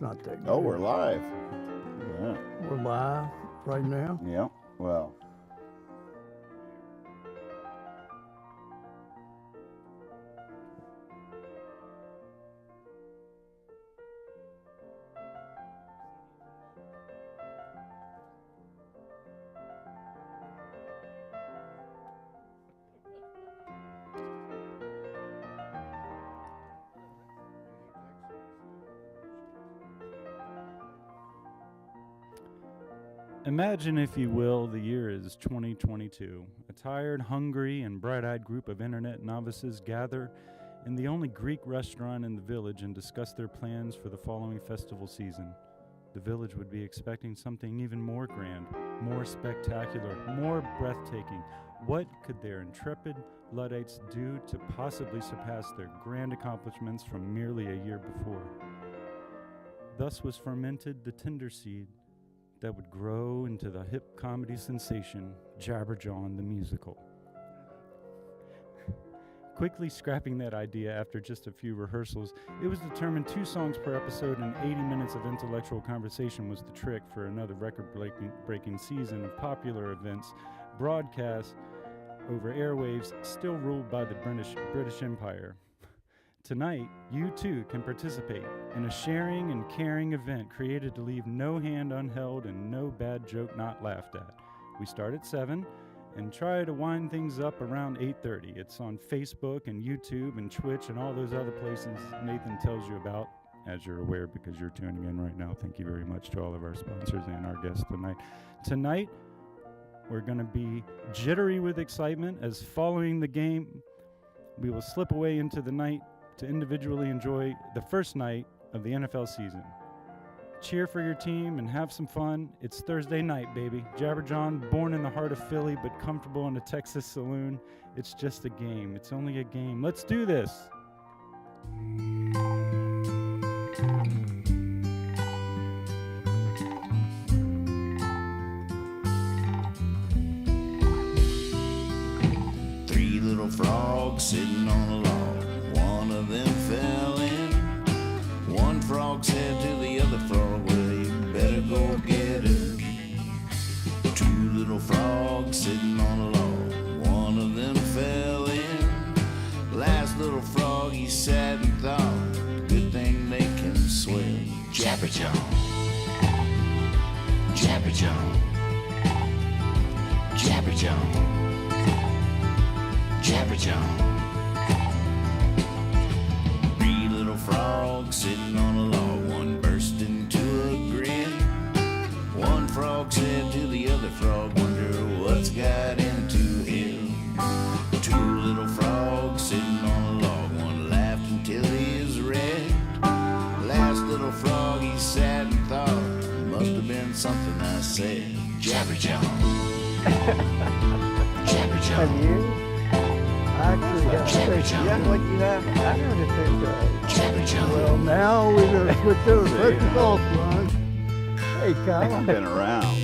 Not that good. Oh, we're live. Yeah. We're live right now. Yeah. Well. Imagine, if you will, the year is 2022. A tired, hungry, and bright-eyed group of internet novices gather in the only Greek restaurant in the village and discuss their plans for the following festival season. The village would be expecting something even more grand, more spectacular, more breathtaking. What could their intrepid Luddites do to possibly surpass their grand accomplishments from merely a year before? Thus was fermented the tender seed that would grow into the hip comedy sensation, Jawn the musical. Quickly scrapping that idea after just a few rehearsals, it was determined 2 songs per episode and 80 minutes of intellectual conversation was the trick for another record-breaking season of popular events broadcast over airwaves still ruled by the British Empire. Tonight, you too can participate in a sharing and caring event created to leave no hand unheld and no bad joke not laughed at. We start at 7 and try to wind things up around 8:30. It's on Facebook and YouTube and Twitch and all those other places Nathan tells you about, as you're aware because you're tuning in right now. Thank you very much to all of our sponsors and our guests tonight. Tonight, we're going to be jittery with excitement as following the game, we will slip away into the night to individually enjoy the first night of the NFL season. Cheer for your team and have some fun. It's Thursday night, baby. Jawn, born in the heart of Philly but comfortable in a Texas saloon. It's just a game. It's only a game. Let's do this. Three little frogs sitting on a log. One of them fell in. One frog said to the other frog, well, you better go get her. Two little frogs sitting on a log. One of them fell in. Last little frog, he sat and thought, good thing they can swim. Jabberjaw, Jabberjaw, Jabberjaw, Jabberjaw. Frog sitting on a log, one burst into a grin. One frog said to the other frog, wonder what's got into him. Two little frogs sitting on a log, one laughed until he was red. Last little frog, he sat and thought, must have been something I said. Jabberjaw, Jabberjaw. Have you? Actually, What you have? I never think well, now we're going to switch over. Let's golf run. Hey, Kyle. I've been around.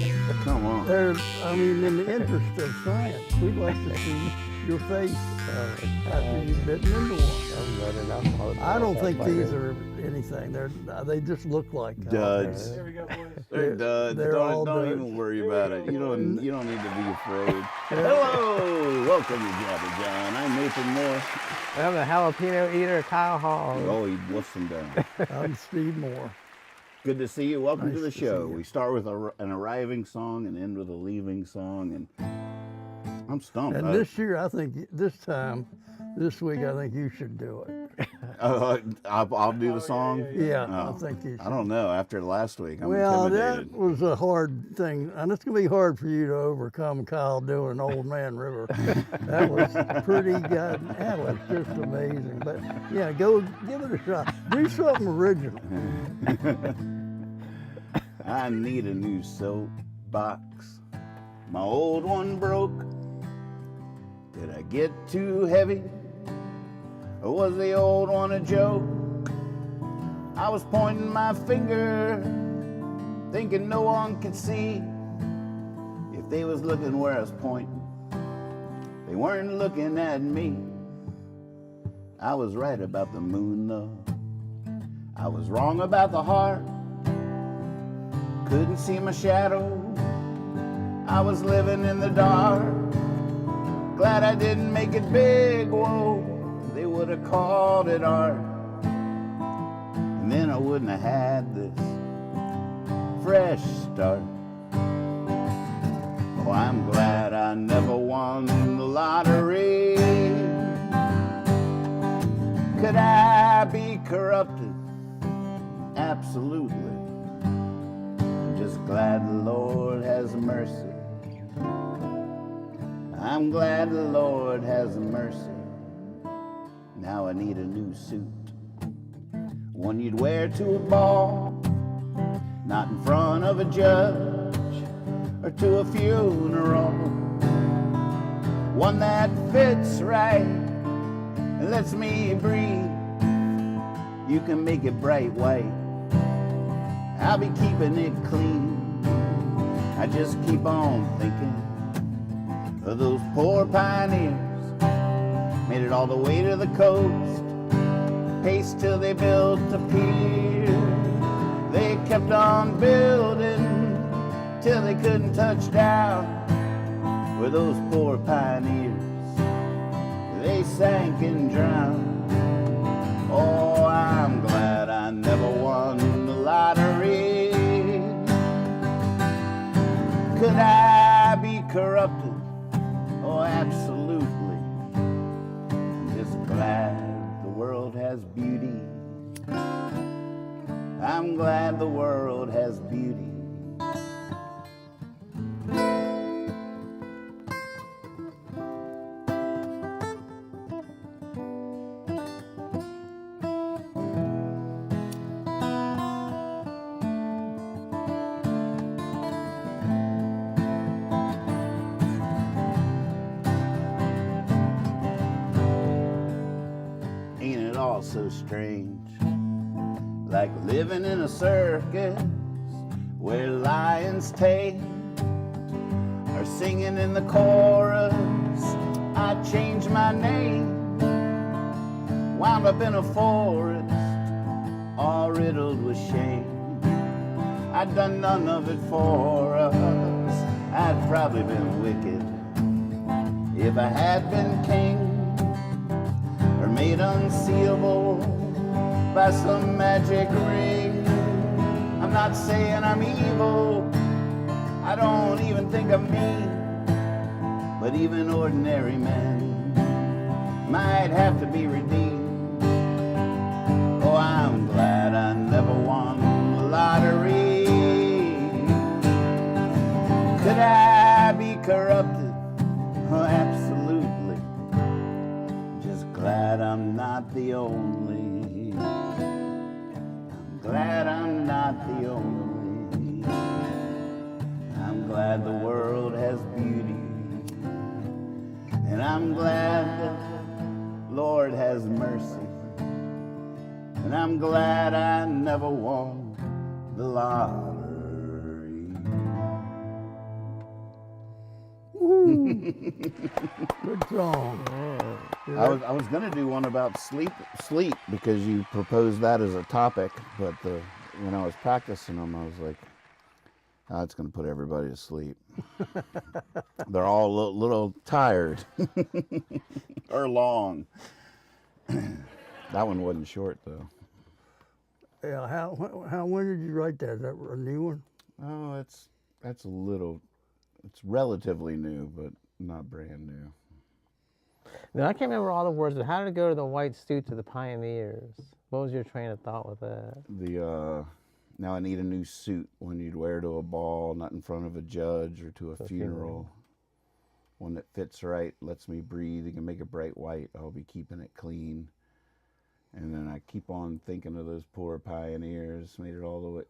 Come on. In the interest of science, we'd like to see your face after you've bitten into one. I don't think these are anything. They just look like Duds. There we go, boys. They're duds. They're all Don't duds. even worry about it. You don't need to be afraid. Hello, welcome to Jawn. I'm Nathan Moore. I'm the jalapeno eater, Kyle Hall. Oh, he wolfed him down. I'm Steve Moore. Good to see you. Welcome Nice to the to show. see you. We start with an arriving song and end with a leaving song, and I'm stumped. And this year, I think this week, I think you should do it. I'll do the song. Yeah, Oh, I think you should. I don't know. After last week, I'm Well, intimidated. that was a hard thing, and it's going to be hard for you to overcome Kyle doing Old Man River. That was pretty good. That was just amazing. But yeah, go give it a shot. Do something original. I need a new soapbox. My old one broke. Did I get too heavy? Or was the old one a joke? I was pointing my finger, thinking no one could see. If they was looking where I was pointing, they weren't looking at me. I was right about the moon though. I was wrong about the heart. couldn't see my shadow. I was living in the dark. Glad I didn't make it big, whoa, they would have called it art. And then I wouldn't have had this fresh start. Oh, I'm glad I never won the lottery. Could I be corrupted? Absolutely. I'm just glad the Lord has mercy. I'm glad the Lord has mercy. Now I need a new suit, one you'd wear to a ball, not in front of a judge or to a funeral. One that fits right and lets me breathe. You can make it bright white, I'll be keeping it clean. I just keep on thinking of those poor pioneers, made it all the way to the coast, paced till they built a pier. They kept on building till they couldn't touch down. Were those poor pioneers, they sank and drowned. Oh, I'm glad I never won the lottery. Could I be corrupted? Oh, absolutely. I'm just glad the world has beauty. I'm glad the world has beauty. Ain't it all so strange? Like living in a circus where lions tamed are singing in the chorus. I changed my name, wound up in a forest all riddled with shame. I'd done none of it for us. I'd probably been wicked if I had been king, or made unseeable by some magic ring. I'm not saying I'm evil, I don't even think I'm mean, but even ordinary men might have to be redeemed. Oh, I'm glad I never won the lottery. Could I be corrupted? Oh, absolutely. Just glad I'm not the only. I'm glad I'm not the only. I'm glad the world has beauty. And I'm glad the Lord has mercy. And I'm glad I never won the lottery. Good song. I was gonna do one about sleep because you proposed that as a topic, but when I was practicing them, I was like, oh, it's gonna put everybody to sleep. They're all a little tired or long. That one wasn't short though. Yeah, when did you write that? Is that a new one? Oh, that's a little. It's relatively new, but not brand new. Now, I can't remember all the words, but how did it go to the white suit to the pioneers? What was your train of thought with that? Now I need a new suit, one you'd wear to a ball, not in front of a judge or to a funeral. One that fits right, lets me breathe. You can make it bright white. I'll be keeping it clean. And then I keep on thinking of those poor pioneers, made it all the way.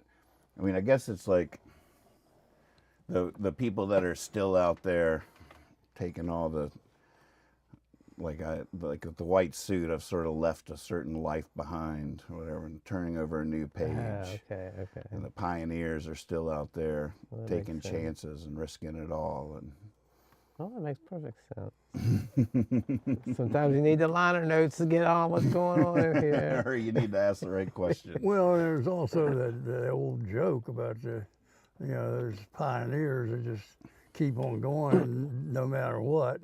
I mean, I guess it's like the people that are still out there taking all the, like with the white suit, I've sort of left a certain life behind or whatever, and turning over a new page. Okay. And the pioneers are still out there taking chances and risking it all. And oh, that makes perfect sense. Sometimes you need the liner notes to get on what's going on in here. or you need to ask the right question. Well, there's also the old joke about the there's pioneers that just keep on going no matter what.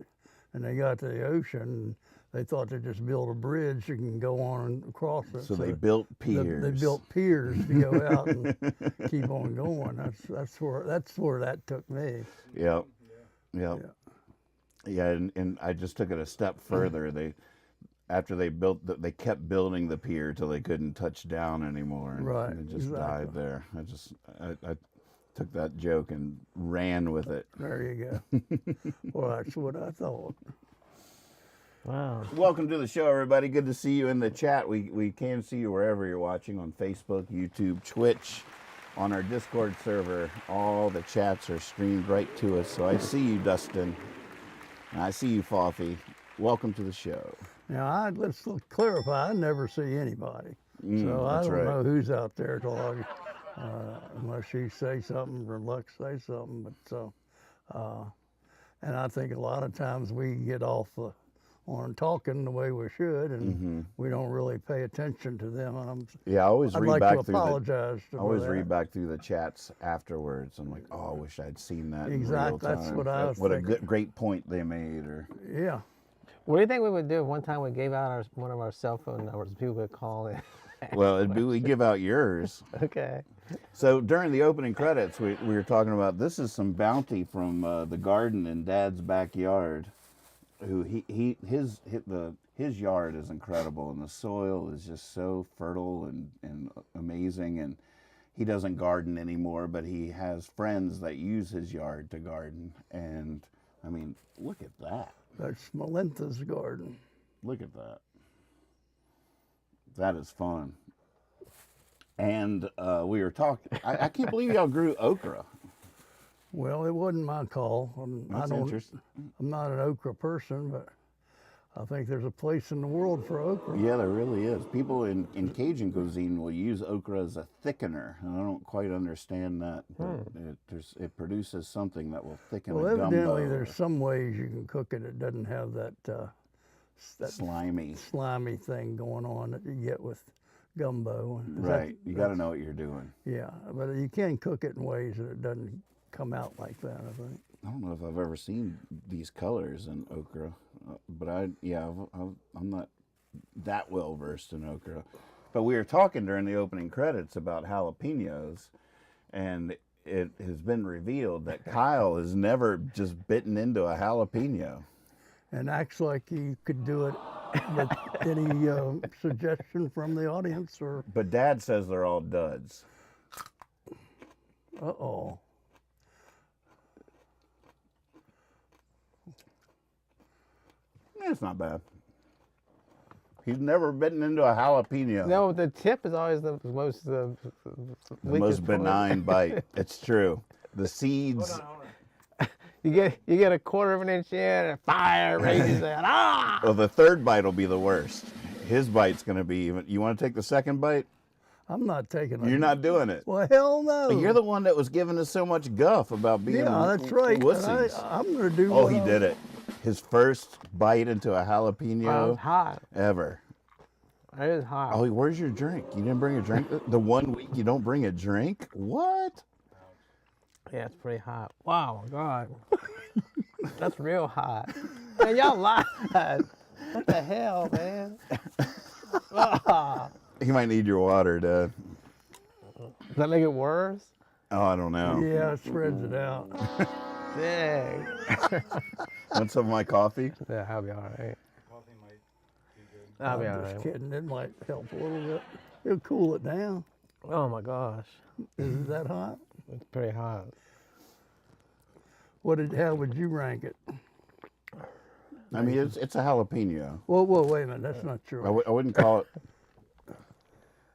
And they got to the ocean, they thought they'd just build a bridge you can go on and across it. So they built piers. They built piers to go out and keep on going. That's where that took me. Yep. Yeah, and I just took it a step further. After they they kept building the pier till they couldn't touch down anymore. And Right, it just exactly. died there. I took that joke and ran with it. There you go. Well, that's what I thought. Wow. Welcome to the show, everybody. Good to see you in the chat. We can see you wherever you're watching, on Facebook, YouTube, Twitch, on our Discord server. All the chats are streamed right to us. So I see you, Dustin. And I see you, Fawfy. Welcome to the show. Now, let's clarify, I never see anybody. So I that's don't right. know who's out there till unless you say something or Lux say something. But and I think a lot of times we get off on talking the way we should, and we don't really pay attention to them. Yeah, I always I'd read like back to through apologize. I always read back through the chats afterwards. I'm like, oh, I wish I'd seen that. Exactly, In real time. that's what I was What a thinking. great point they made. Or Yeah. What do you think we would do if one time we gave out one of our cell phone numbers and people would call in? well, we give out yours. Okay. So during the opening credits, we were talking about, this is some bounty from the garden in Dad's backyard. Who his yard is incredible, and the soil is just so fertile and amazing. And he doesn't garden anymore, but he has friends that use his yard to garden. And I mean, look at that! That's Melintha's garden. Look at that! That is fun. And we were talking. I can't believe y'all grew okra. Well, it wasn't my call. That's interesting. I'm not an okra person, but I think there's a place in the world for okra. Yeah, there really is. People in Cajun cuisine will use okra as a thickener, and I don't quite understand that. But it produces something that will thicken Well, a gumbo. evidently there's some ways you can cook it. It doesn't have that slimy. slimy thing going on that you get with gumbo. Right. You got to know what you're doing. Yeah, but you can cook it in ways that it doesn't come out like that, I think. I don't know if I've ever seen these colors in okra, but I'm not that well versed in okra. But we were talking during the opening credits about jalapenos, and it has been revealed that Kyle has never just bitten into a jalapeno. And acts like he could do it with any suggestion from the audience or, But Dad says they're all duds. uh-oh. It's not bad. He's never bitten into a jalapeno. No, the tip is always the most The weakest most point. benign bite. It's true. The seeds. You get a quarter of an inch in and fire rages out. Ah! Well, the third bite will be the worst. His bite's going to be even. You want to take the second bite? I'm not taking it. You're not doing it. Well, hell no. You're the one that was giving us so much guff about being Yeah, that's right. And wussies. I'm going to do Oh, what he I- did it. His first bite into a Oh, jalapeno it's hot. ever. It is hot. Oh, where's your drink? You didn't bring a drink? The 1 week you don't bring a drink? What? Yeah, it's pretty hot. Wow, God. That's real hot. Man, y'all lied. What the hell, man? He might need your water, Dad. Does that make it worse? Oh, I don't know. Yeah, it spreads it out. Dang. Want some of my coffee? Yeah, I'll be all right. I'll be all I'm just right. kidding. It might help a little bit. It'll cool it down. Oh my gosh, Is it that hot? it's pretty hot. How would you rank it? I mean, it's a jalapeno. Whoa, wait a minute. That's not true. I wouldn't call it.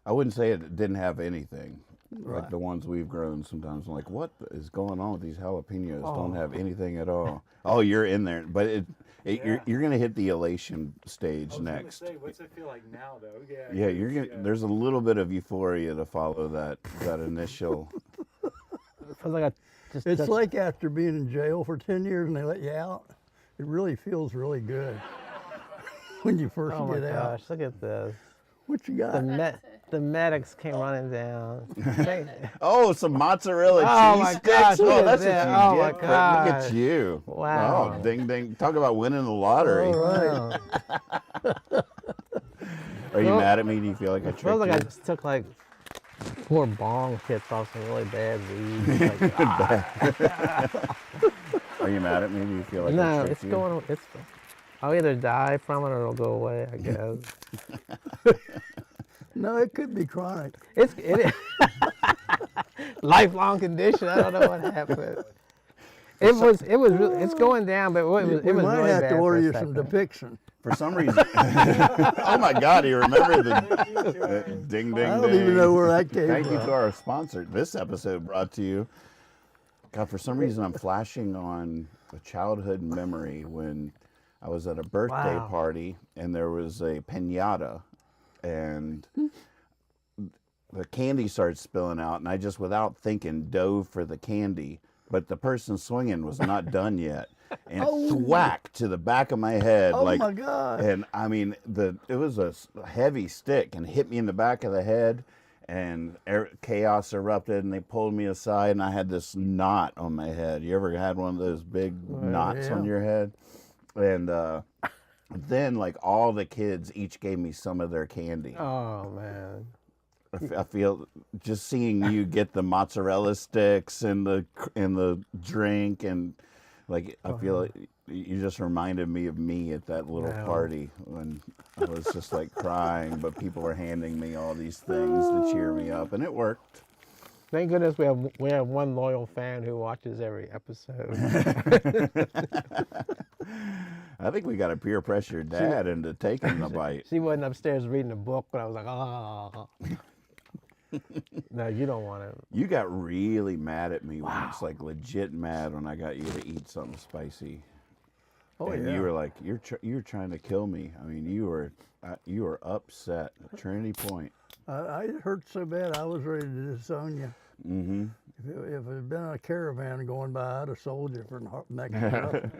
I wouldn't say it didn't have anything. Like Right. the ones we've grown sometimes. I'm like, what is going on with these jalapenos? Don't have anything at all. Oh, you're in there. But you're going to hit the elation stage next. What's it feel like now, though? Yeah, you're gonna. There's a little bit of euphoria to follow that initial. It feels like I just. It's touched- like after being in jail for 10 years and they let you out. It really feels really good when you first Oh my get out. gosh, look at this. What you got? The the medics came running down. Oh, some mozzarella Oh cheese my sticks. gosh, Oh, look at that's that. what you Oh my get. Look at gosh. you. Wow. Oh, ding ding. Talk about winning the lottery. All right. Are you Well, mad at me? Do you feel like I It feels tricked like I you? just took like 4 bong hits off some really bad weed. It's like, Are you mad at me? Do you feel like I no, tricked it's you? going. I'll either die from it or it'll go away. I guess. No, it could be chronic. It is lifelong condition. I don't know what happened. It was really, it's going down, but it was We might really have bad to for order a you some second. Depiction. For some reason. Oh my God, you remember the ding ding I don't ding. even know where that came Thank you from. to our sponsor. This episode brought to you. God, for some reason I'm flashing on a childhood memory when I was at a birthday Wow. party and there was a piñata and the candy started spilling out and I just without thinking dove for the candy, but the person swinging was not done yet. And thwack to the back of my head. Oh like, my God. And I mean, it was a heavy stick and hit me in the back of the head and chaos erupted and they pulled me aside and I had this knot on my head. You ever had one of those big knots on yeah. your head? And then like all the kids each gave me some of their candy. Oh man. I feel just seeing you get the mozzarella sticks and the drink and like I feel like you just reminded me of me at that little Wow. party when I was just like crying, but people were handing me all these things to cheer me up, and it worked. Thank goodness we have one loyal fan who watches every episode. I think we got to peer pressure Dad into taking the bite. She wasn't upstairs reading a book when I was like, oh. No, you don't want it. You got really mad at me once, like legit mad when I got you to eat something spicy. Oh, and yeah. you were like, you're trying to kill me. I mean, you were upset at Trinity Point. I hurt so bad I was ready to disown you. Mm-hmm. If it had been a caravan going by, I'd have sold you for next to nothing.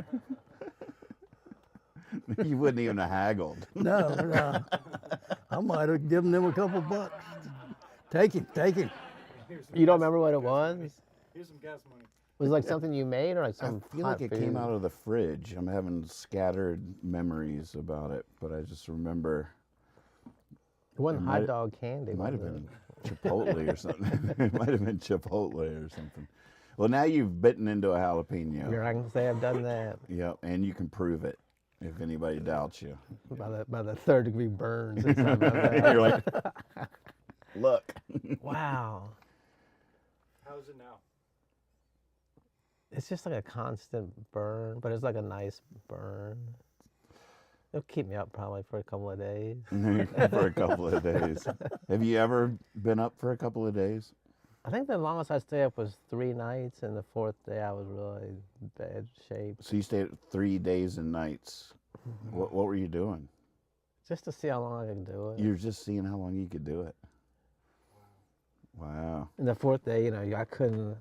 You wouldn't even have haggled. No. I might have given them a couple bucks. Take him. You don't remember what it was? Here's some gas money. Was it like something you made or like some I feel hot like it food? came out of the fridge. I'm having scattered memories about it, but I just remember It wasn't it hot might- dog candy. it might have was been Chipotle or something. It might have been Chipotle or something. Well, now you've bitten into a jalapeno. Here, I can say I've done that Yep, and you can prove it if anybody doubts you. by the 3rd degree burns. Inside my mouth. You're like, look. Wow. How's it now? It's just like a constant burn, but it's like a nice burn. It'll keep me up probably for a couple of days. For a couple of days. Have you ever been up for a couple of days? I think the longest I stayed up was 3 nights, and the 4th day I was really in bad shape. So you stayed 3 days and nights. Mm-hmm. What were you doing? Just to see how long I can do it. You were just seeing how long you could do it. Wow. And the 4th day, I couldn't,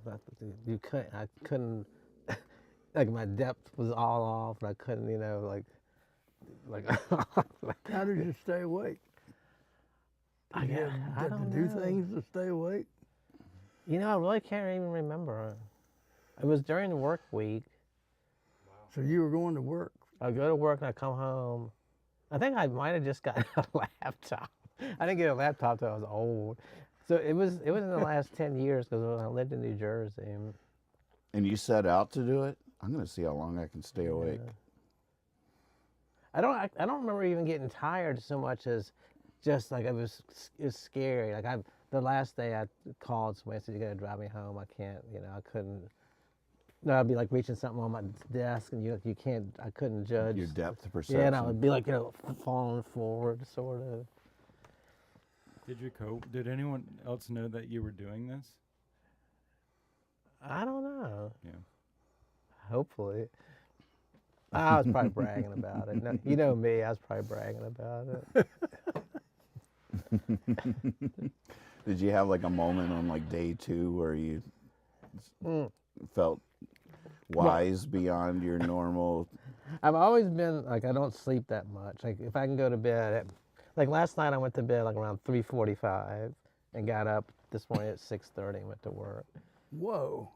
like my depth was all off, and I couldn't, like How did you stay awake? Did you I get to don't do know. things to stay awake? I really can't even remember. It was during the work week. So you were going to work. I go to work and I come home. I think I might have just gotten a laptop. I didn't get a laptop till I was old. So it was in the last 10 years because I lived in New Jersey. And you set out to do it? I'm going to see how long I can stay awake. I don't remember even getting tired so much as just like it was scary. Like the last day I called somebody and said, "You got to drive me home. I can't, I couldn't." No, I'd be like reaching something on my desk and you can't, I couldn't judge. Your depth of perception. Yeah, and I would be like, falling forward sort of. Did you cope? Did anyone else know that you were doing this? I don't know. Yeah. Hopefully. I was probably bragging about it. No, you know me, I was probably bragging about it. Did you have like a moment on like day 2 where you felt wise beyond your normal? I've always been like, I don't sleep that much. Like if I can go to bed Like last night, I went to bed like around 3:45 and got up this morning at 6:30 and went to work. Whoa.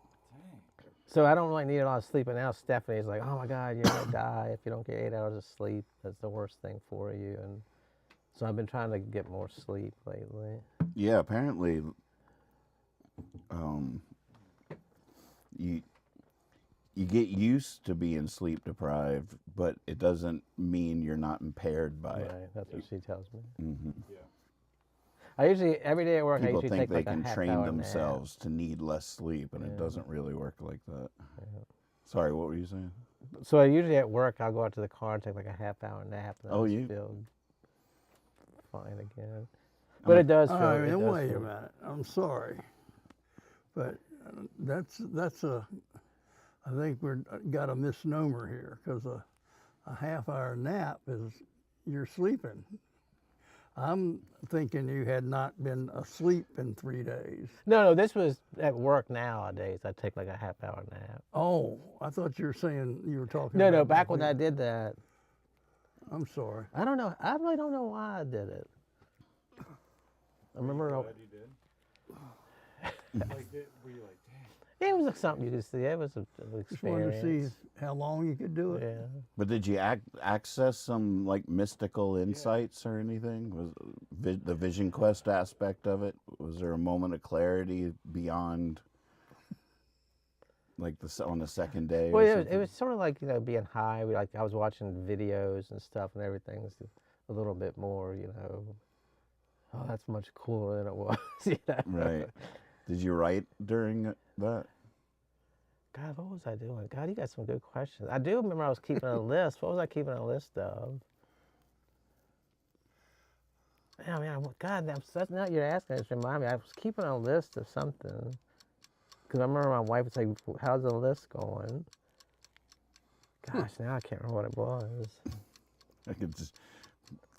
So I don't really need a lot of sleep. And now Stephanie's like, "Oh my God, you're gonna die if you don't get 8 hours of sleep. That's the worst thing for you." And so I've been trying to get more sleep lately. Yeah, apparently, you get used to being sleep deprived, but it doesn't mean you're not impaired by it. Right, that's what she tells me. Hmm. I usually every day at work I People usually think take they like a can half train hour themselves to need less sleep, and it Yeah. doesn't really work like that. Yeah. Sorry, what were you saying? So I usually at work I'll go out to the car and take like a half hour nap and Oh, I you- just feel fine again. But it does feel. I it mean, does wait a feel- minute. I'm sorry, but that's a. I think we're got a misnomer here because a half-hour nap is you're sleeping. I'm thinking you had not been asleep in 3 days. No, this was at work nowadays. I take like a half hour nap. Oh, I thought you were saying you were talking. No, about back when before. I did that, I'm sorry. I don't know. I really don't know why I did it. I remember Glad you did. Like, were you like, dang? it was like something you could see. It was an Just wanted to see experience. how long you could do it. Yeah. But did you access some like mystical insights or anything? Was the Vision Quest aspect of it? Was there a moment of clarity beyond like on the second day? Well, or it something? was sort of like being high. Like I was watching videos and stuff, and everything's a little bit more. Oh, that's much cooler than it was. Right. Did you write during that? God, what was I doing? God, you got some good questions. I do remember I was keeping a list. What was I keeping a list of? Yeah, man, God, that's not you're asking. Just remind me. I was keeping a list of something. Because I remember my wife was like, "How's the list going?" Gosh, now I can't remember what it was. I could just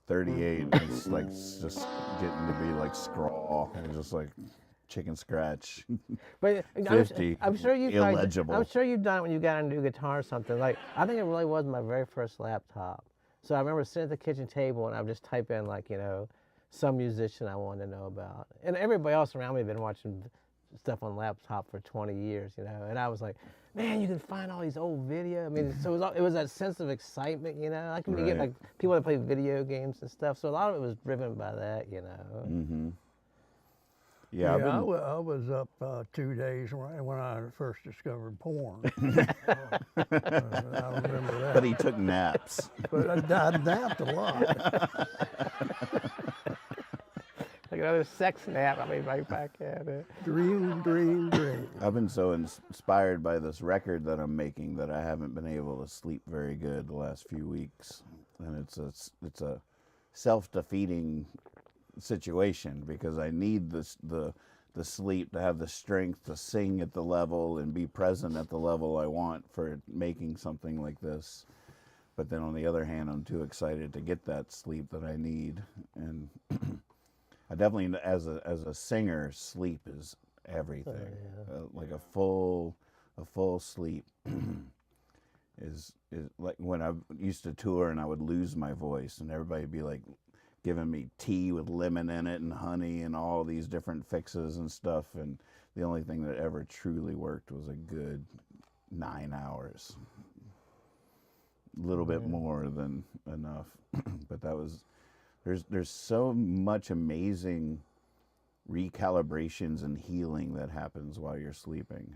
38 is like just getting to be like scrawl, and just like chicken scratch. But 50, I'm sure you illegible. I'm sure you've done it when you got a new guitar or something. Like I think it really was my very first laptop. So I remember sitting at the kitchen table and I would just type in like some musician I wanted to know about, and everybody else around me had been watching stuff on laptop for 20 years, and I was like, man, you can find all these old videos. I mean, so it was that sense of excitement, I can get Right. like people that play video games and stuff. So a lot of it was driven by that, Mm-hmm. Yeah, Yeah, I've been, I was up 2 days when I first discovered porn. I remember that. but he took naps. But I napped a lot. Like another sex nap, I'll be right back at it. Dream, dream, dream. I've been so inspired by this record that I'm making that I haven't been able to sleep very good the last few weeks, and it's a self-defeating situation because I need the sleep to have the strength to sing at the level and be present at the level I want for making something like this. But then on the other hand, I'm too excited to get that sleep that I need, and I definitely, as a singer, sleep is everything. Like a full sleep is like when I used to tour and I would lose my voice and everybody would be like giving me tea with lemon in it and honey and all these different fixes and stuff, and the only thing that ever truly worked was a good 9 hours. A little bit more than enough, but that was. There's so much amazing recalibrations and healing that happens while you're sleeping.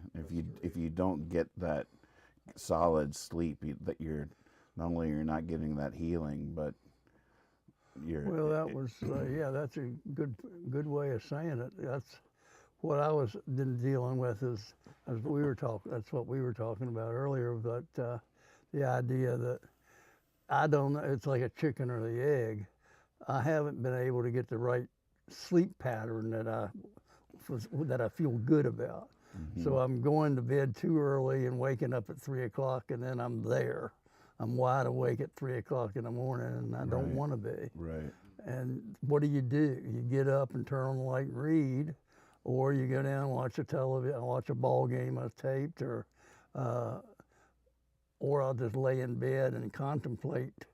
If you don't get that solid sleep, that you're not only you're not getting that healing, but you're. Well, that was that's a good way of saying it. That's what I was dealing with as we were talking. That's what we were talking about earlier. But the idea that I don't know, it's like a chicken or the egg. I haven't been able to get the right sleep pattern that I feel good about. Mm-hmm. So I'm going to bed too early and waking up at 3 o'clock, and then I'm there. I'm wide awake at 3 o'clock in the morning, and I don't want to be. Right. And what do? You get up and turn on the light and read, or you go down and watch watch a ball game I've taped, or I'll just lay in bed and contemplate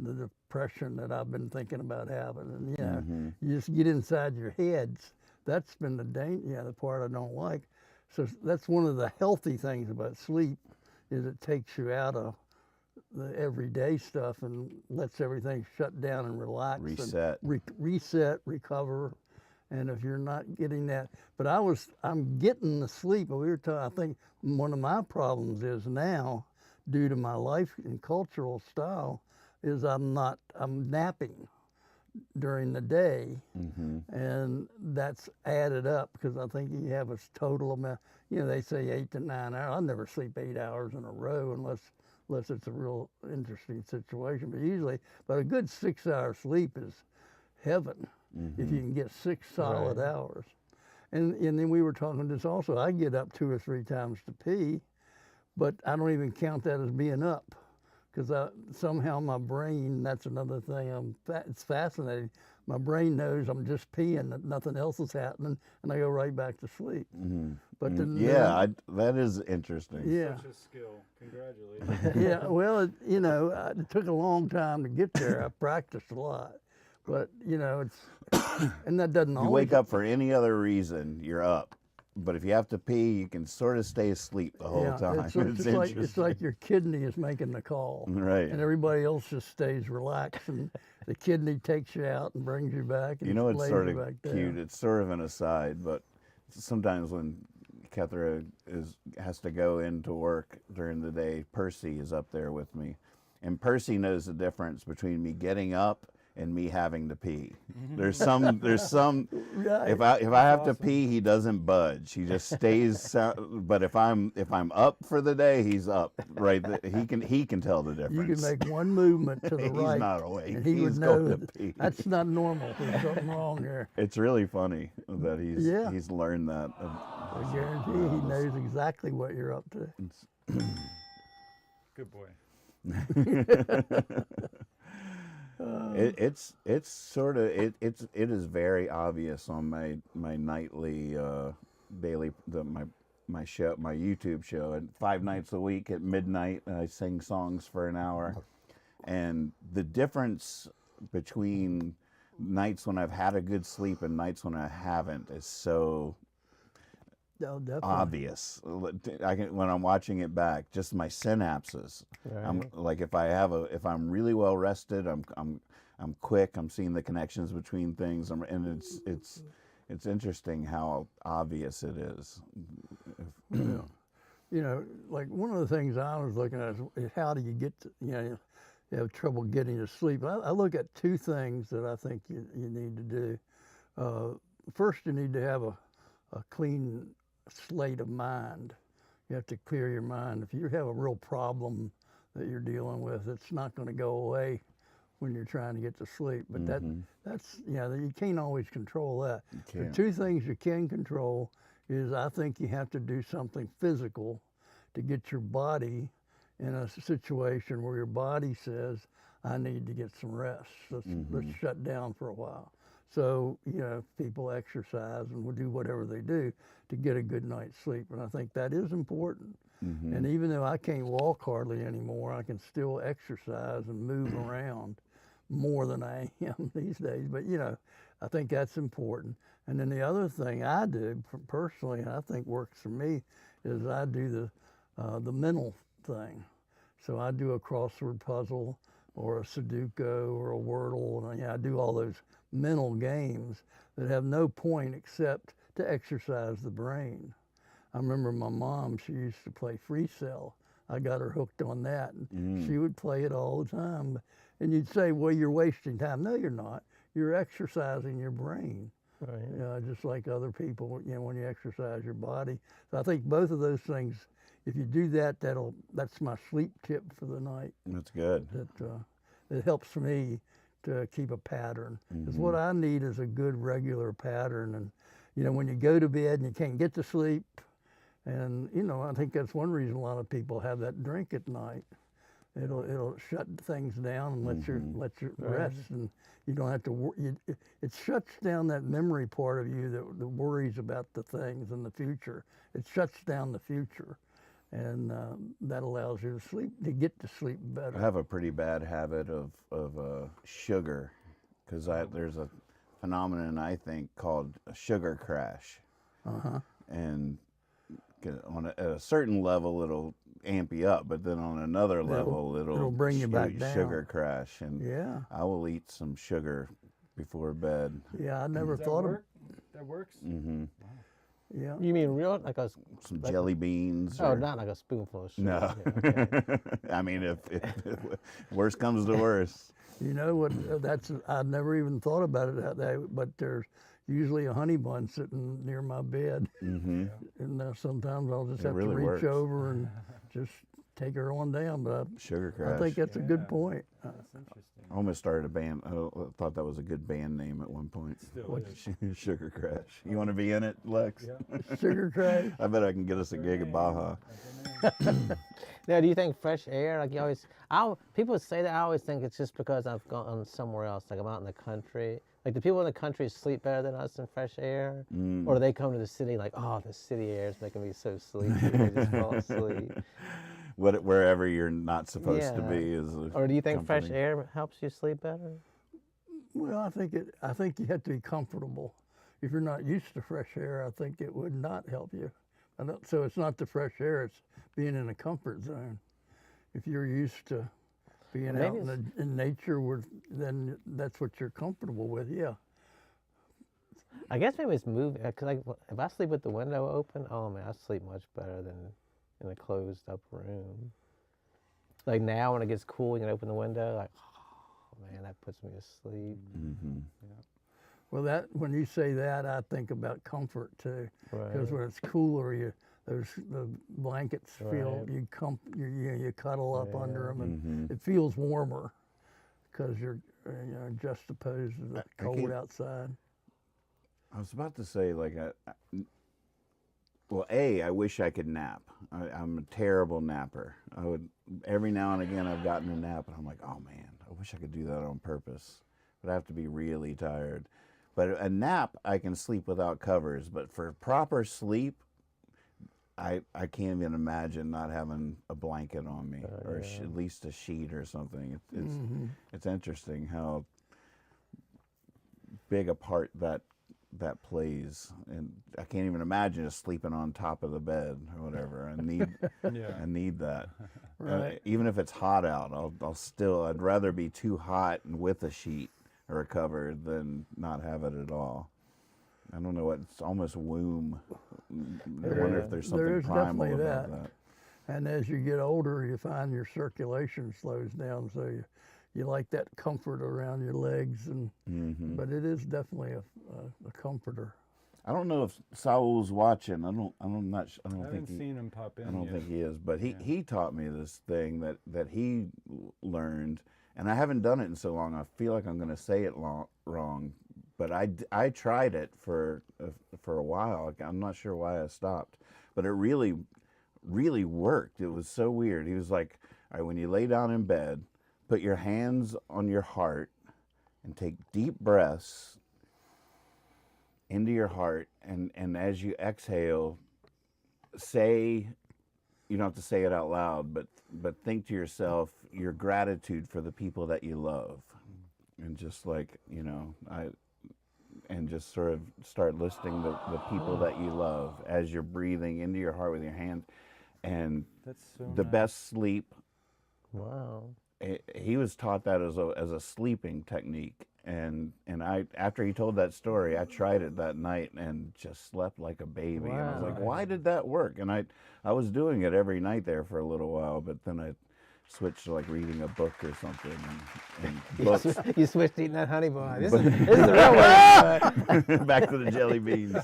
the depression that I've been thinking about having. And you know, Mm-hmm. you just get inside your heads. That's been the the part I don't like. So that's one of the healthy things about sleep, is it takes you out of the everyday stuff and lets everything shut down and relax. Reset. And reset, recover. And if you're not getting that, but I'm getting the sleep. But we were talking, I think one of my problems is now, due to my life and cultural style, is I'm napping during the day. Mm-hmm. And that's added up, because I think you have a total amount, you know, they say 8 to 9 hours. I'll never sleep 8 hours in a row unless it's a real interesting situation. But usually, but a good 6 hour sleep is heaven. Mm-hmm. If you can get 6 solid Right. hours. And then we were talking this also, I get up 2 or 3 times to pee, but I don't even count that as being up, because somehow my brain, that's another thing, it's fascinating. My brain knows I'm just peeing, that nothing else is happening, and I go right back to sleep. Mm-hmm. But then, that is interesting. yeah. Such a skill. Congratulations. Yeah, well, it took a long time to get there. I practiced a lot. But, you know, and that doesn't If you always. wake up for any other reason, you're up. But if you have to pee, you can sort of stay asleep the whole time. It's like your kidney is making the call. Right. And everybody else just stays relaxed, and the kidney takes you out and brings you back and You know, it's lays sort you of back down. cute. It's sort of an aside, but sometimes when Kethra has to go into work during the day, Percy is up there with me. And Percy knows the difference between me getting up and me having to pee. There's some Right. if I have to pee, he doesn't budge. He just stays but if I'm up for the day, he's up. Right. He can tell the difference. You can make one movement to the He's right, not awake. and he He's would know going to pee. that's not normal. There's something wrong there. It's really funny that Yeah. he's learned that. I guarantee he knows exactly what you're up to. Good boy. It's sort of it is very obvious on my nightly daily my show, my YouTube show, and 5 nights a week at midnight I sing songs for an hour, and the difference between nights when I've had a good sleep and nights when I haven't is so Oh, definitely. obvious. When I'm watching it back, just my synapses. I'm Right. like, if I'm really well rested, I'm quick. I'm seeing the connections between things, and it's interesting how obvious it is. Yeah. You know, like one of the things I was looking at is how do you get to, you have trouble getting to sleep. I look at 2 things that I think you need to do. First, you need to have a clean slate of mind. You have to clear your mind. If you have a real problem that you're dealing with, it's not going to go away when you're trying to get to sleep. But that's you can't always control that. The can't. 2 things you can control is, I think you have to do something physical to get your body in a situation where your body says, I need to get some rest. Let's shut down for a while. So, people exercise and will do whatever they do to get a good night's sleep. And I think that is important. And even though I can't walk hardly anymore, I can still exercise and move around more than I am these days. But, I think that's important. And then the other thing I do personally, and I think works for me, is I do the mental thing. So I do a crossword puzzle or a Sudoku or a Wordle, and I do all those mental games that have no point except to exercise the brain. I remember my mom, she used to play free cell. I got her hooked on that, and she would play it all the time. And you'd say, well, you're wasting time. No, you're not. You're exercising your brain. Right. Just like other people, when you exercise your body. So I think both of those things, if you do that, that's my sleep tip for the night. That's good. It helps me to keep a pattern. Because what I need is a good regular pattern. And when you go to bed and you can't get to sleep, and I think that's one reason a lot of people have that drink at night. It'll shut things down and let you rest, and you don't have to. It shuts down that memory part of you that worries about the things in the future. It shuts down the future, and that allows you to get to sleep I better. have a pretty bad habit of sugar, because there's a phenomenon I think called a sugar crash, and at a certain level it'll amp you up, but then on another level it'll bring you back down. Sugar crash, and Yeah. I will eat some sugar before bed. Yeah, I never Does that thought work? That works? Mm-hmm. of. Yeah. You mean real, like a? Some jelly beans. Oh, or- not like a spoonful of sugar. No. Yeah, okay. I mean, if worse comes to worse. You know what? I never even thought about it that way. But there's usually a honey bun sitting near my bed, Mm-hmm. and sometimes I'll just It have really to reach works. over and just take her on down. But Sugar I crash. think that's a good Yeah. point. That's interesting. I almost started a band. I thought that was a good band name at one point. Still is. Sugar Crash. You want to be in it, Lex? Yeah. Sugar crash. I bet I can get us a gig at Baja. Now, do you think fresh air? Like you always, people say that. I always think it's just because I've gone somewhere else. Like I'm out in the country. Like the people in the country sleep better than us in fresh air, or do they come to the city like, oh, the city air is making me so sleepy. They just fall asleep. Wherever you're not supposed to Yeah. be is. Or do you think fresh comforting. air helps you sleep better? Well, I think you have to be comfortable. If you're not used to fresh air, I think it would not help you. So it's not the fresh air; it's being in a comfort zone. If you're used to being out in nature, then that's what you're comfortable with. Yeah. I guess maybe it's moving. Cause like if I sleep with the window open, oh man, I sleep much better than in a closed up room. Like now when it gets cool, you can open the window. Like, oh man, that puts me to sleep. Mm-hmm. Well, when you say that, I think about comfort too. Because Right. when it's cooler, the blankets feel Right. you cuddle up under them, and Mm-hmm. it feels warmer because you're juxtaposed to the I cold can't- outside. I was about to say, like, I wish I could nap. I'm a terrible napper. Every now and again, I've gotten a nap, and I'm like, oh man, I wish I could do that on purpose. But I have to be really tired. But a nap, I can sleep without covers. But for proper sleep, I can't even imagine not having a blanket on me, or at least a sheet or something. It's interesting how big a part that plays, and I can't even imagine just sleeping on top of the bed or whatever. I need that. Right. Even if it's hot out, I'd rather be too hot and with a sheet or a cover than not have it at all. I don't know what, it's almost womb. I wonder if there's something There is primal definitely about that. that. And as you get older, you find your circulation slows down, so you like that comfort around your legs, and Mm-hmm. but it is definitely a comforter. I don't know if Saul's watching. I don't I haven't think seen him pop in I don't yet. think he is, but he taught me this thing that he learned, and I haven't done it in so long. I feel like I'm going to say it wrong, but I tried it for a while. I'm not sure why I stopped, but it really worked. It was so weird. He was like, all right, when you lay down in bed, put your hands on your heart and take deep breaths into your heart, and as you exhale, say, you don't have to say it out loud, but think to yourself your gratitude for the people that you love, and just like, and just sort of start listing the people that you love as you're breathing into your heart with your hand. And That's so the nice. best sleep, Wow. he was taught that as a sleeping technique, and I, after he told that story, I tried it that night and just slept like a baby. And I was like, Wow. why did that work? And I was doing it every night there for a little while, but then I switched to like reading a book or something, and books. You switched to eating that honey bun. This is the real way. Back to the jelly beans.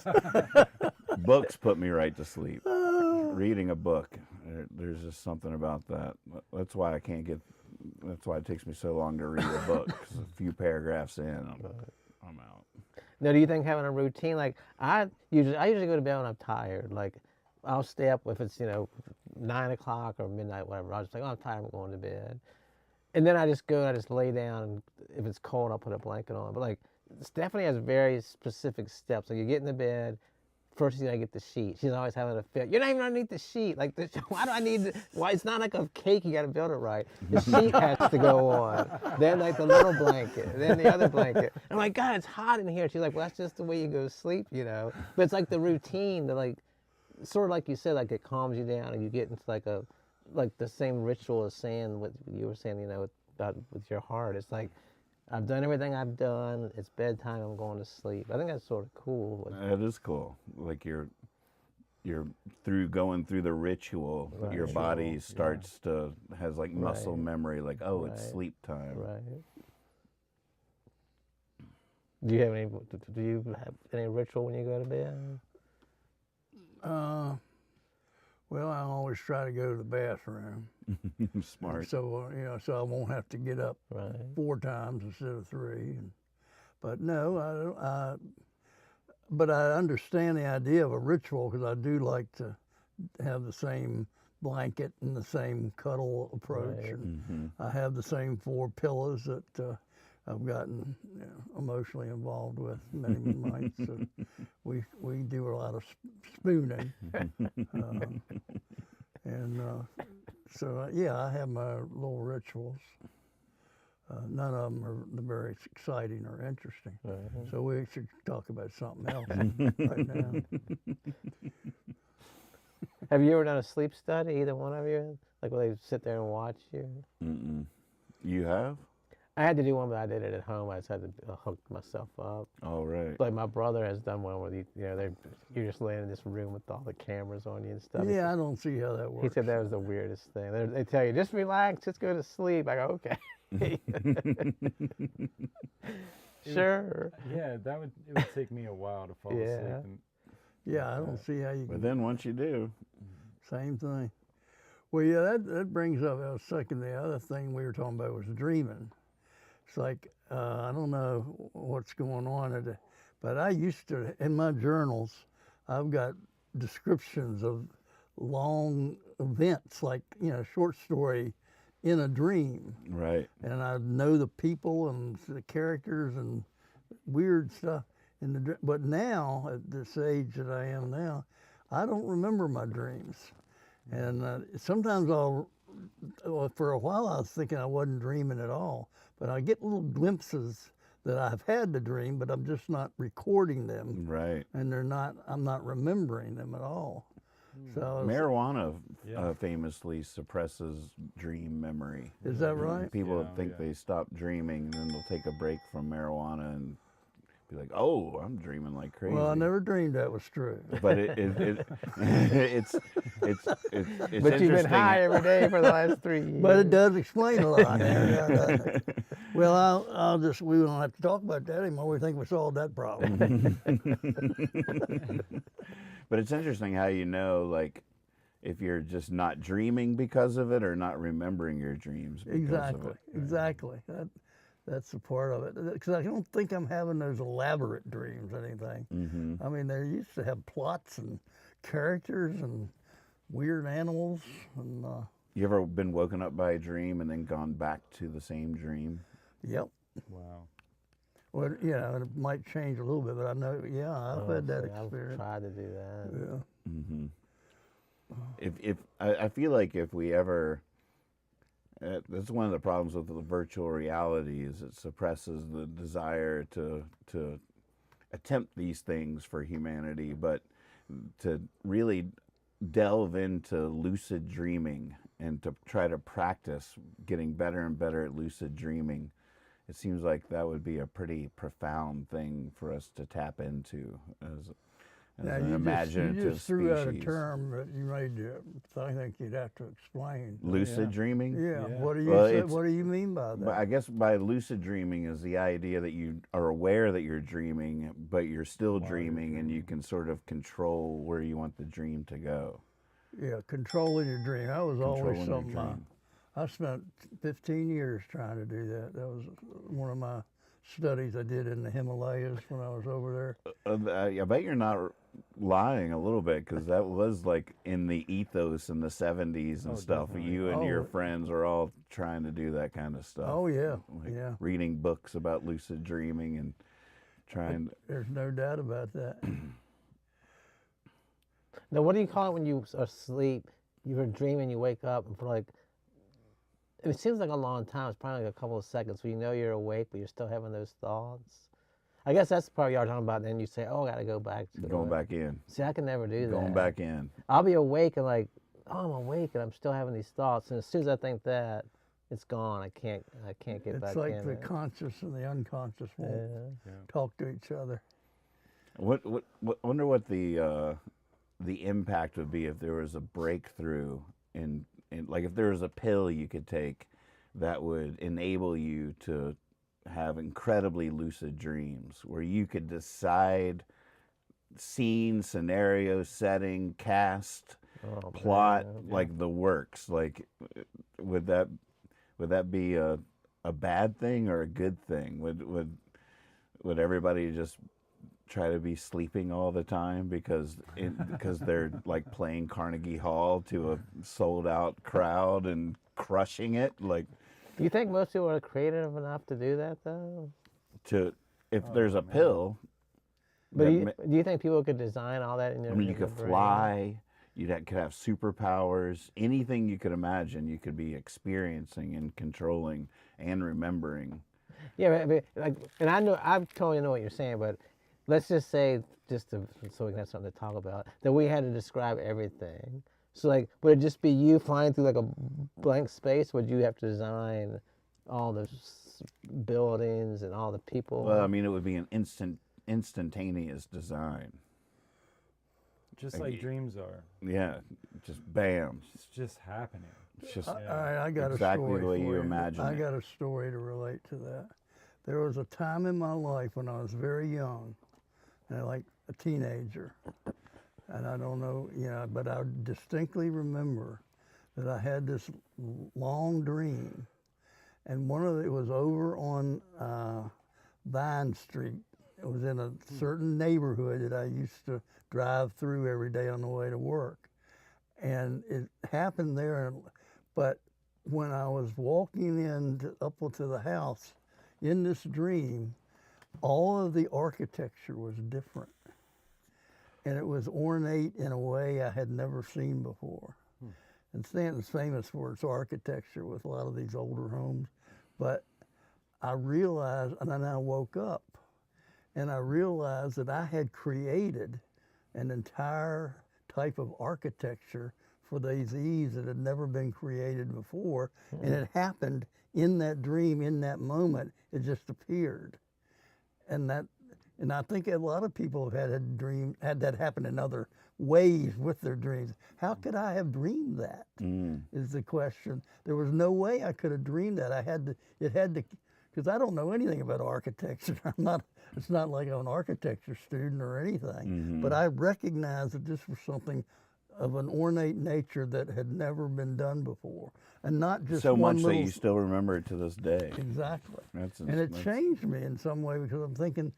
Books put me right to sleep. Reading a book, there's just something about that. That's why it takes me so long to read a book. 'Cause a few paragraphs in, I'm out. Now, do you think having a routine, like I usually go to bed when I'm tired. Like I'll stay up if it's 9 o'clock or midnight, whatever. I'll just like, oh, I'm tired, I'm going to bed. And then I just go and I just lay down, and if it's cold, I'll put a blanket on. But like, Stephanie has very specific steps. Like you get in the bed, first thing I get the sheet. She's always having a fit. You're not even underneath the sheet. Like, why do I need? Why it's not like a cake? You got to build it right. The sheet has to go on. Then like the little blanket. Then the other blanket. I'm like, God, it's hot in here. She's like, well, that's just the way you go to sleep, you know. But it's like the routine, the like, sort of like you said, like it calms you down, and you get into like the same ritual as saying what you were saying, you know, with your heart. It's like, I've done everything I've done. It's bedtime. I'm going to sleep. I think that's sort of cool. That is cool. Like you're going through the ritual. Right. Your body starts to has like muscle Right. memory. Like, oh, it's Right. sleep time. Right. Do you have any ritual when you go to bed? Well, I always try to go to the bathroom. Smart. So, so I won't have to get up Right. 4 times instead of 3. But no, I don't. But I understand the idea of a ritual because I do like to have the same blanket and the same cuddle approach. Right. And I have the same 4 pillows that I've gotten emotionally involved with many nights. So we do a lot of spooning. So I have my little rituals. None of them are very exciting or interesting. Right. So we should talk about something else right now. Have you ever done a sleep study, either one of you? Like where they sit there and watch you? Mm-mm. You have? I had to do one, but I did it at home. I just had to hook myself up. Oh, right. Like my brother has done one where you're just laying in this room with all the cameras on you and stuff. Yeah, I don't see how that works. He said that was the weirdest thing. They tell you, just relax, just go to sleep. I go, okay. Sure. Yeah, it would take me a while to fall asleep. And, Yeah, I don't see how you But can. then once you do, Same thing. Well, yeah, that brings up a second. The other thing we were talking about was dreaming. It's like, I don't know what's going on, but I used to, in my journals, I've got descriptions of long events, like, short story in a dream. right. And I know the people and the characters and weird stuff. But now, at this age that I am now, I don't remember my dreams. And sometimes for a while I was thinking I wasn't dreaming at all. But I get little glimpses that I've had the dream, but I'm just not recording them. Right. And I'm not remembering them at all. So Marijuana Yeah. famously suppresses dream memory. is that right? People Yeah, think yeah. they stop dreaming, and then they'll take a break from marijuana and be like, "Oh, I'm dreaming like crazy." Well, I never dreamed that was true. But it's But you've been interesting. high every day for the last 3 years. But it does explain a lot. doesn't it? Well, we don't have to talk about that anymore. We think we solved that problem. But it's interesting how you know, like, if you're just not dreaming because of it or not remembering your dreams because of it. Exactly. That's a part of it. Because I don't think I'm having those elaborate dreams or anything. Mm-hmm. I mean, they used to have plots and characters and weird animals. And You ever been woken up by a dream and then gone back to the same dream? yep. Wow. Well, it might change a little bit, but I know, I've had that I've experience. tried to do that. Yeah. Mm-hmm. If I feel like if we ever, that's one of the problems with the virtual reality is it suppresses the desire to attempt these things for humanity, but to really delve into lucid dreaming and to try to practice getting better and better at lucid dreaming. It seems like that would be a pretty profound thing for us to tap into as Now, an you imaginative just threw out a species. term that you made. I think you'd have to explain. Lucid dreaming? Yeah. Yeah. What do you Well, say, it's- What do you mean by that? But I guess by lucid dreaming is the idea that you are aware that you're dreaming, but you're still dreaming, and you can sort of control where you want the dream to go. Yeah, controlling your dream. That was always Controlling your something. dream. I spent 15 years trying to do that. That was one of my studies I did in the Himalayas when I was over there. I bet you're not lying a little bit, because that was like in the ethos in the 70s and Oh, stuff. definitely. You and your Oh. friends are all trying to do that kind of stuff. Oh yeah, Like yeah. reading books about lucid dreaming and trying. There's no doubt about that. Now, what do you call it when you are asleep? You're dreaming, you wake up, and for like, it seems like a long time. It's probably like a couple of seconds where you know you're awake, but you're still having those thoughts. I guess that's the part y'all talking about. Then you say, "Oh, I gotta go back to Going it." back in. See, I can never do that. Going back in. I'll be awake and like, oh, I'm awake and I'm still having these thoughts. And as soon as I think that, it's gone. I can't get back It's like in the it. conscious and the unconscious won't Yeah. talk to each other. What wonder what the impact would be if there was a breakthrough in like if there was a pill you could take that would enable you to have incredibly lucid dreams where you could decide scene, scenario, setting, cast, Oh, plot, man. like the works. Like would that be a bad thing or a good thing? Would everybody just try to be sleeping all the time because they're like playing Carnegie Hall to a sold out crowd and crushing it? Like Do you think most people are creative enough to do that though? if there's a pill, But that do you think people could design all that in their I mean, you in their could brain? fly. Could have superpowers. Anything you could imagine, you could be experiencing and controlling and remembering. Yeah, but like, and I totally know what you're saying, but let's just say, so we can have something to talk about, that we had to describe everything. So like, would it just be you flying through like a blank space? Would you have to design all the buildings and all the people? Well, I mean, it would be an instantaneous design. Just like dreams are. Yeah, just bam. It's just happening. It's just All right, I got exactly a story the way for you imagine I it. got a story to relate to that. There was a time in my life when I was very young, and like a teenager, and I don't know, but I distinctly remember that I had this long dream, and it was over on Vine Street. It was in a certain neighborhood that I used to drive through every day on the way to work. And it happened there, but when I was walking up to the house in this dream, all of the architecture was different. And it was ornate in a way I had never seen before. And Stanton's famous for its architecture with a lot of these older homes. But I realized, and then I woke up, and I realized that I had created an entire type of architecture for these eaves that had never been created before. And it happened in that dream, in that moment. It just appeared. And I think a lot of people have had that happen in other ways with their dreams. How could I have dreamed that? Is the question. There was no way I could have dreamed that. It had to, because I don't know anything about architecture. It's not like I'm an architecture student or anything, but I recognized that this was something of an ornate nature that had never been done before, and not just So one much that little. you still remember it to this day. Exactly. That's And it changed me in some way because I'm thinking,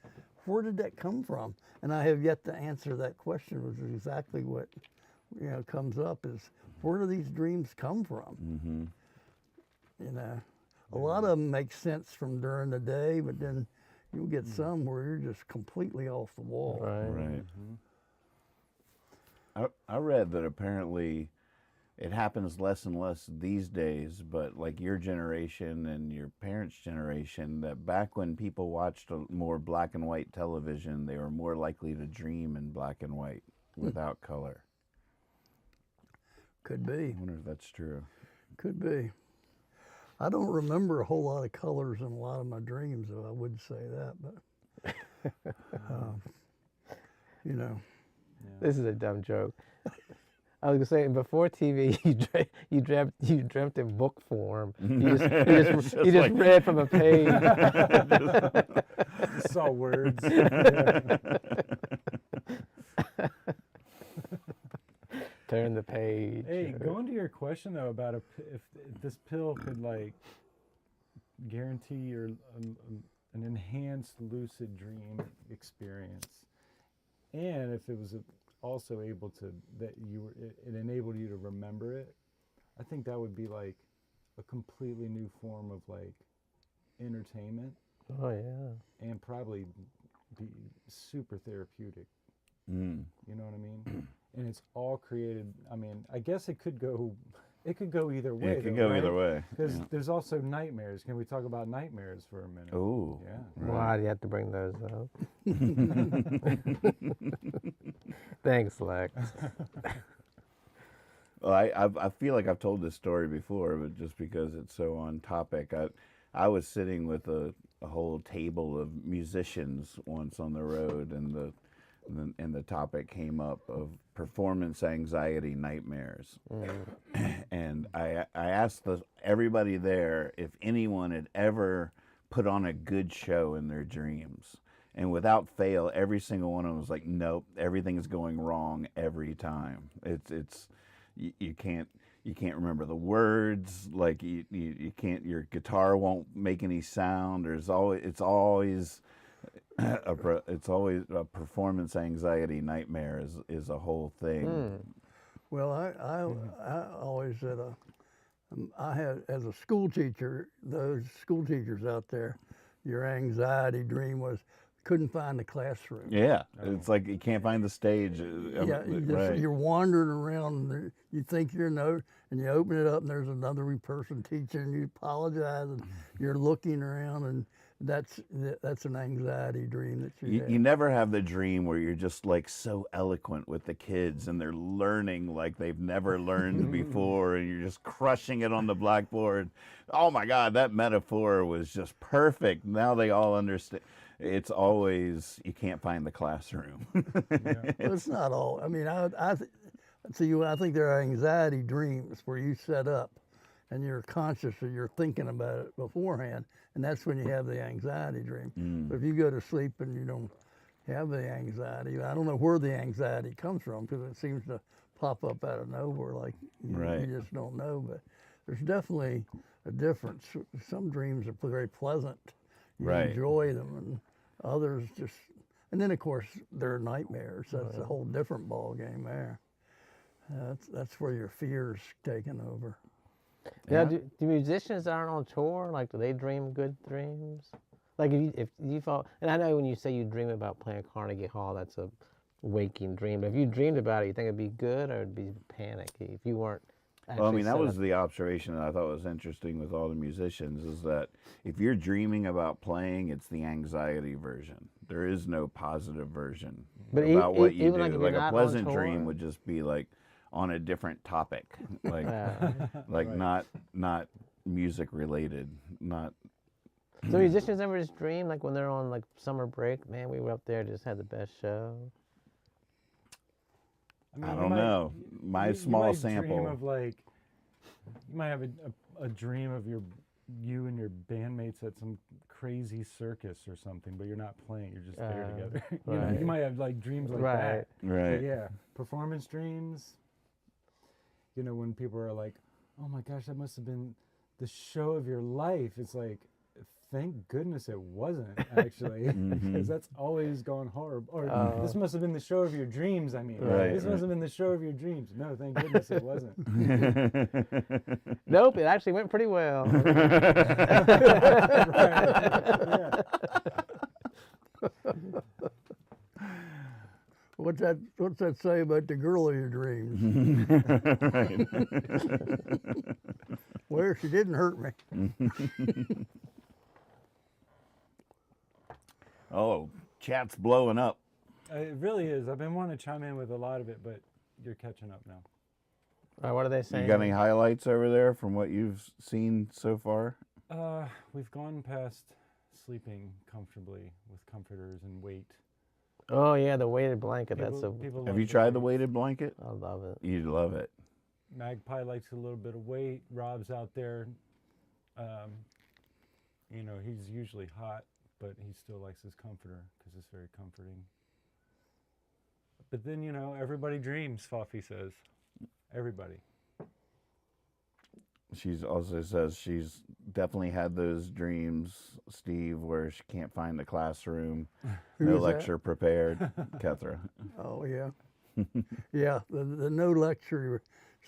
where did that come from? And I have yet to answer that question, which is exactly what comes up is, where do these dreams come from? A lot of them make sense from during the day, but then you'll get some where you're just completely off the wall. Right. I read that apparently it happens less and less these days, but like your generation and your parents' generation, that back when people watched more black and white television, they were more likely to dream in black and white without color. Could be. I wonder if that's true. Could be. I don't remember a whole lot of colors in a lot of my dreams, though I would say that, but This is a dumb joke. I was gonna say, before TV, you dreamt in book form. You just read from a page. Just saw words. Turn the page. Hey, going to your question though about if this pill could like guarantee or an enhanced lucid dream experience, and if it was also able to it enabled you to remember it, I think that would be like a completely new form of like entertainment. Oh yeah. And probably be super therapeutic. Mm. You know what I mean? and it's all created. I mean, I guess it could go either way. It could go either way. Because there's also nightmares. Can we talk about nightmares for a minute? Ooh. Yeah. Why do you have to bring those up? Thanks, Lex. Well, I feel like I've told this story before, but just because it's so on topic, I was sitting with a whole table of musicians once on the road, and the topic came up of performance anxiety nightmares. And I asked everybody there if anyone had ever put on a good show in their dreams. And without fail, every single one of them was like, nope, everything's going wrong every time. You can't remember the words, like you can't, your guitar won't make any sound. It's always a performance anxiety nightmare is a whole thing. Well, I always said I had, as a school teacher, those school teachers out there, your anxiety dream was couldn't find the classroom. Yeah, it's like you can't find the stage. Yeah, Right. you're wandering around. And you think you're a note, and you open it up, and there's another person teaching, and you apologize, and you're looking around, and that's an anxiety dream that you have. You never have the dream where you're just like so eloquent with the kids and they're learning like they've never learned before, and you're just crushing it on the blackboard. Oh my God, that metaphor was just perfect. Now they all understand. It's always, you can't find the classroom. It's not all. I mean, I think there are anxiety dreams where you set up and you're conscious or you're thinking about it beforehand, and that's when you have the anxiety dream. But if you go to sleep and you don't have the anxiety, I don't know where the anxiety comes from, because it seems to pop up out of nowhere, like you just don't know. But there's definitely a difference. Some dreams are very pleasant. You enjoy them, and others just, and then of course they're nightmares. That's a whole different ball game there. That's where your fears taking over. Yeah. Do musicians that aren't on tour, like, do they dream good dreams? Like if you fall, and I know when you say you dream about playing Carnegie Hall, that's a waking dream. But if you dreamed about it, you think it'd be good or it'd be panicky if you weren't. Well, I mean, that was the observation that I thought was interesting with all the musicians, is that if you're dreaming about playing, it's the anxiety version. There is no positive version about what you do. Like a pleasant dream would just be like on a different topic, like not music related, not. So musicians ever just dream, like when they're on like summer break, man, we were up there, just had the best show. I don't know. My small sample. Dream of like, you might have a dream of you and your bandmates at some crazy circus or something, but you're not playing. You're just there together. You know, you might have like dreams like that. Right. But yeah, performance dreams. You know, when people are like, "Oh my gosh, that must have been the show of your life." It's like, thank goodness it wasn't, actually, because that's always gone horrible. Or this must have been the show of your dreams. I mean, this must have been the show of your dreams. No, thank goodness it wasn't. Nope, it actually went pretty well. What's that say about the girl of your dreams? Well, she didn't hurt me. Oh, chat's blowing up. It really is. I've been wanting to chime in with a lot of it, but you're catching up now. All right, what are they saying? You got any highlights over there from what you've seen so far? We've gone past sleeping comfortably with comforters and weight. Oh yeah, the weighted blanket. Have you tried the weighted blanket? I love it. You love it. Magpie likes a little bit of weight. Rob's out there. You know, he's usually hot, but he still likes his comforter because it's very comforting. But then, you know, everybody dreams, Fluffy says. Everybody. She also says she's definitely had those dreams, Steve, where she can't find the classroom, no lecture prepared. Kethra. Oh, yeah. Yeah, the no lecture, you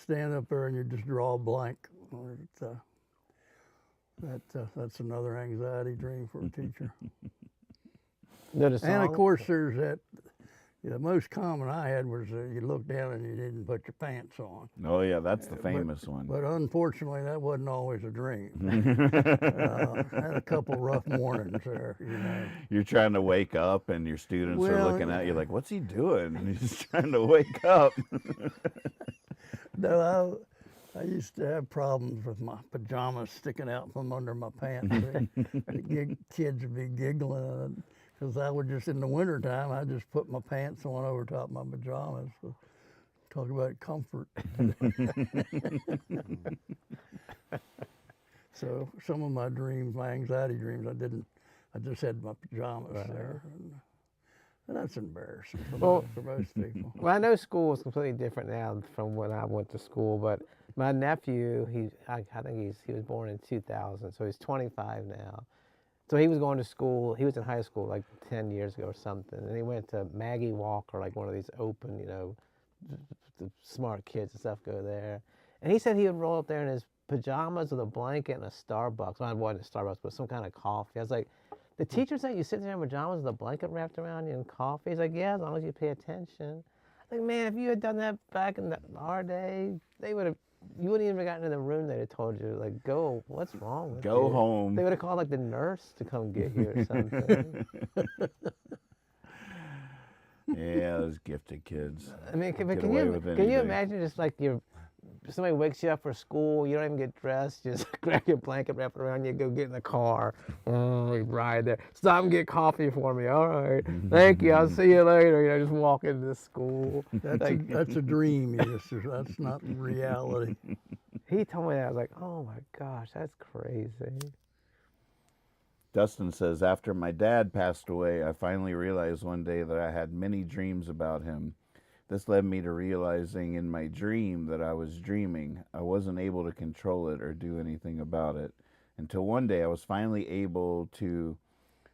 stand up there and you just draw a blank. That's another anxiety dream for a teacher. And of course, there's that The most common I had was you looked down and you didn't put your pants on. Oh yeah, that's the famous one. But unfortunately, that wasn't always a dream. Had a couple rough mornings there, you know. You're trying to wake up, and your students are Well, looking at you like, "What's he doing?" And he's trying to wake up. No, I used to have problems with my pajamas sticking out from under my pants. The kids would be giggling because I would just, in the wintertime, I just put my pants on over top of my pajamas. So, talk about comfort. So some of my dreams, my anxiety dreams, I just had my pajamas there. And that's embarrassing for most people. Well, I know school is completely different now from when I went to school, but my nephew, I think he was born in 2000, so he's 25 now. So he was going to school, he was in high school like 10 years ago or something, and he went to Maggie Walker, like one of these open, you know, the smart kids and stuff go there. And he said he would roll up there in his pajamas with a blanket and a Starbucks. Well, it wasn't a Starbucks, but some kind of coffee. I was like, the teacher said you sit there in pajamas with a blanket wrapped around you and coffee? He's like, yeah, as long as you pay attention. Like, man, if you had done that back in our day, you wouldn't even have gotten in the room. They'd have told you, like, go, what's wrong with you? Go home. They would have called, like, the nurse to come get you or something. Yeah, those gifted kids. I mean, can Get away you with can you anything. imagine just like somebody wakes you up for school, you don't even get dressed, just grab your blanket, wrap it around you, go get in the car, ride there. Stop and get coffee for me. All right, thank you. I'll see you later. You know, just walk into the school. That's a dream. That's not reality. He told me that. I was like, oh my gosh, that's crazy. Dustin says, after my dad passed away, I finally realized one day that I had many dreams about him. This led me to realizing in my dream that I was dreaming. I wasn't able to control it or do anything about it. Until one day I was finally able to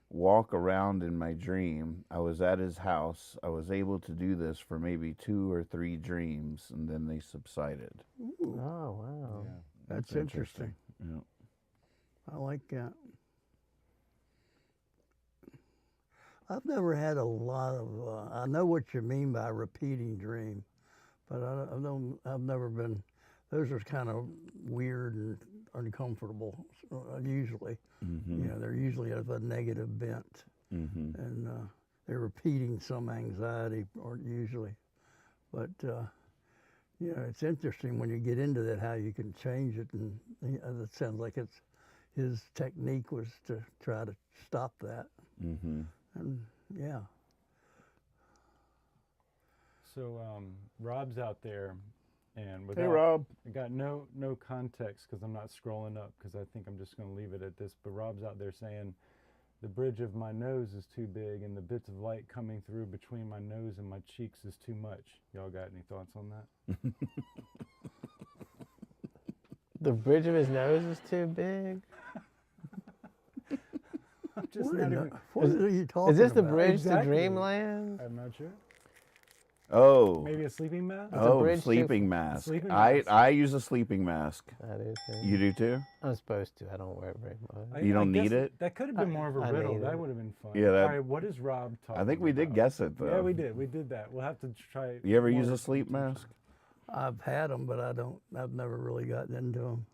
walk around in my dream. I was at his house. I was able to do this for maybe 2 or 3 dreams, and then they subsided. Oh, wow. That's interesting. Yeah. I like that. I've never had a lot of. I know what you mean by repeating dream, but I've never been. Those are kind of weird and uncomfortable. Usually, you know, they're usually of a negative bent, and they're repeating some anxiety, or usually. But you know, it's interesting when you get into that how you can change it, and it sounds like his technique was to try to stop that. And yeah. So Rob's out there, and without, Hey, Rob. I got no context because I'm not scrolling up because I think I'm just going to leave it at this. But Rob's out there saying the bridge of my nose is too big, and the bits of light coming through between my nose and my cheeks is too much. Y'all got any thoughts on that? The bridge of his nose is too big. Just What, not even, what are you talking Is this the about? bridge Exactly. to dreamland? I'm not sure. Oh. Maybe a sleeping mask? a Oh, bridge to- sleeping mask. Sleeping mask. I use a sleeping mask. That is it. You do too? I'm supposed to. I don't wear it very much. You don't guess need it? That could have been more of a I riddle. need That it. would have been fun. Yeah, that- All right, what is Rob talking I think we did about? guess it though. Yeah, we did. We did that. We'll have to try. You ever more use a sleep attention. mask? I've had them, but I've never really gotten into them.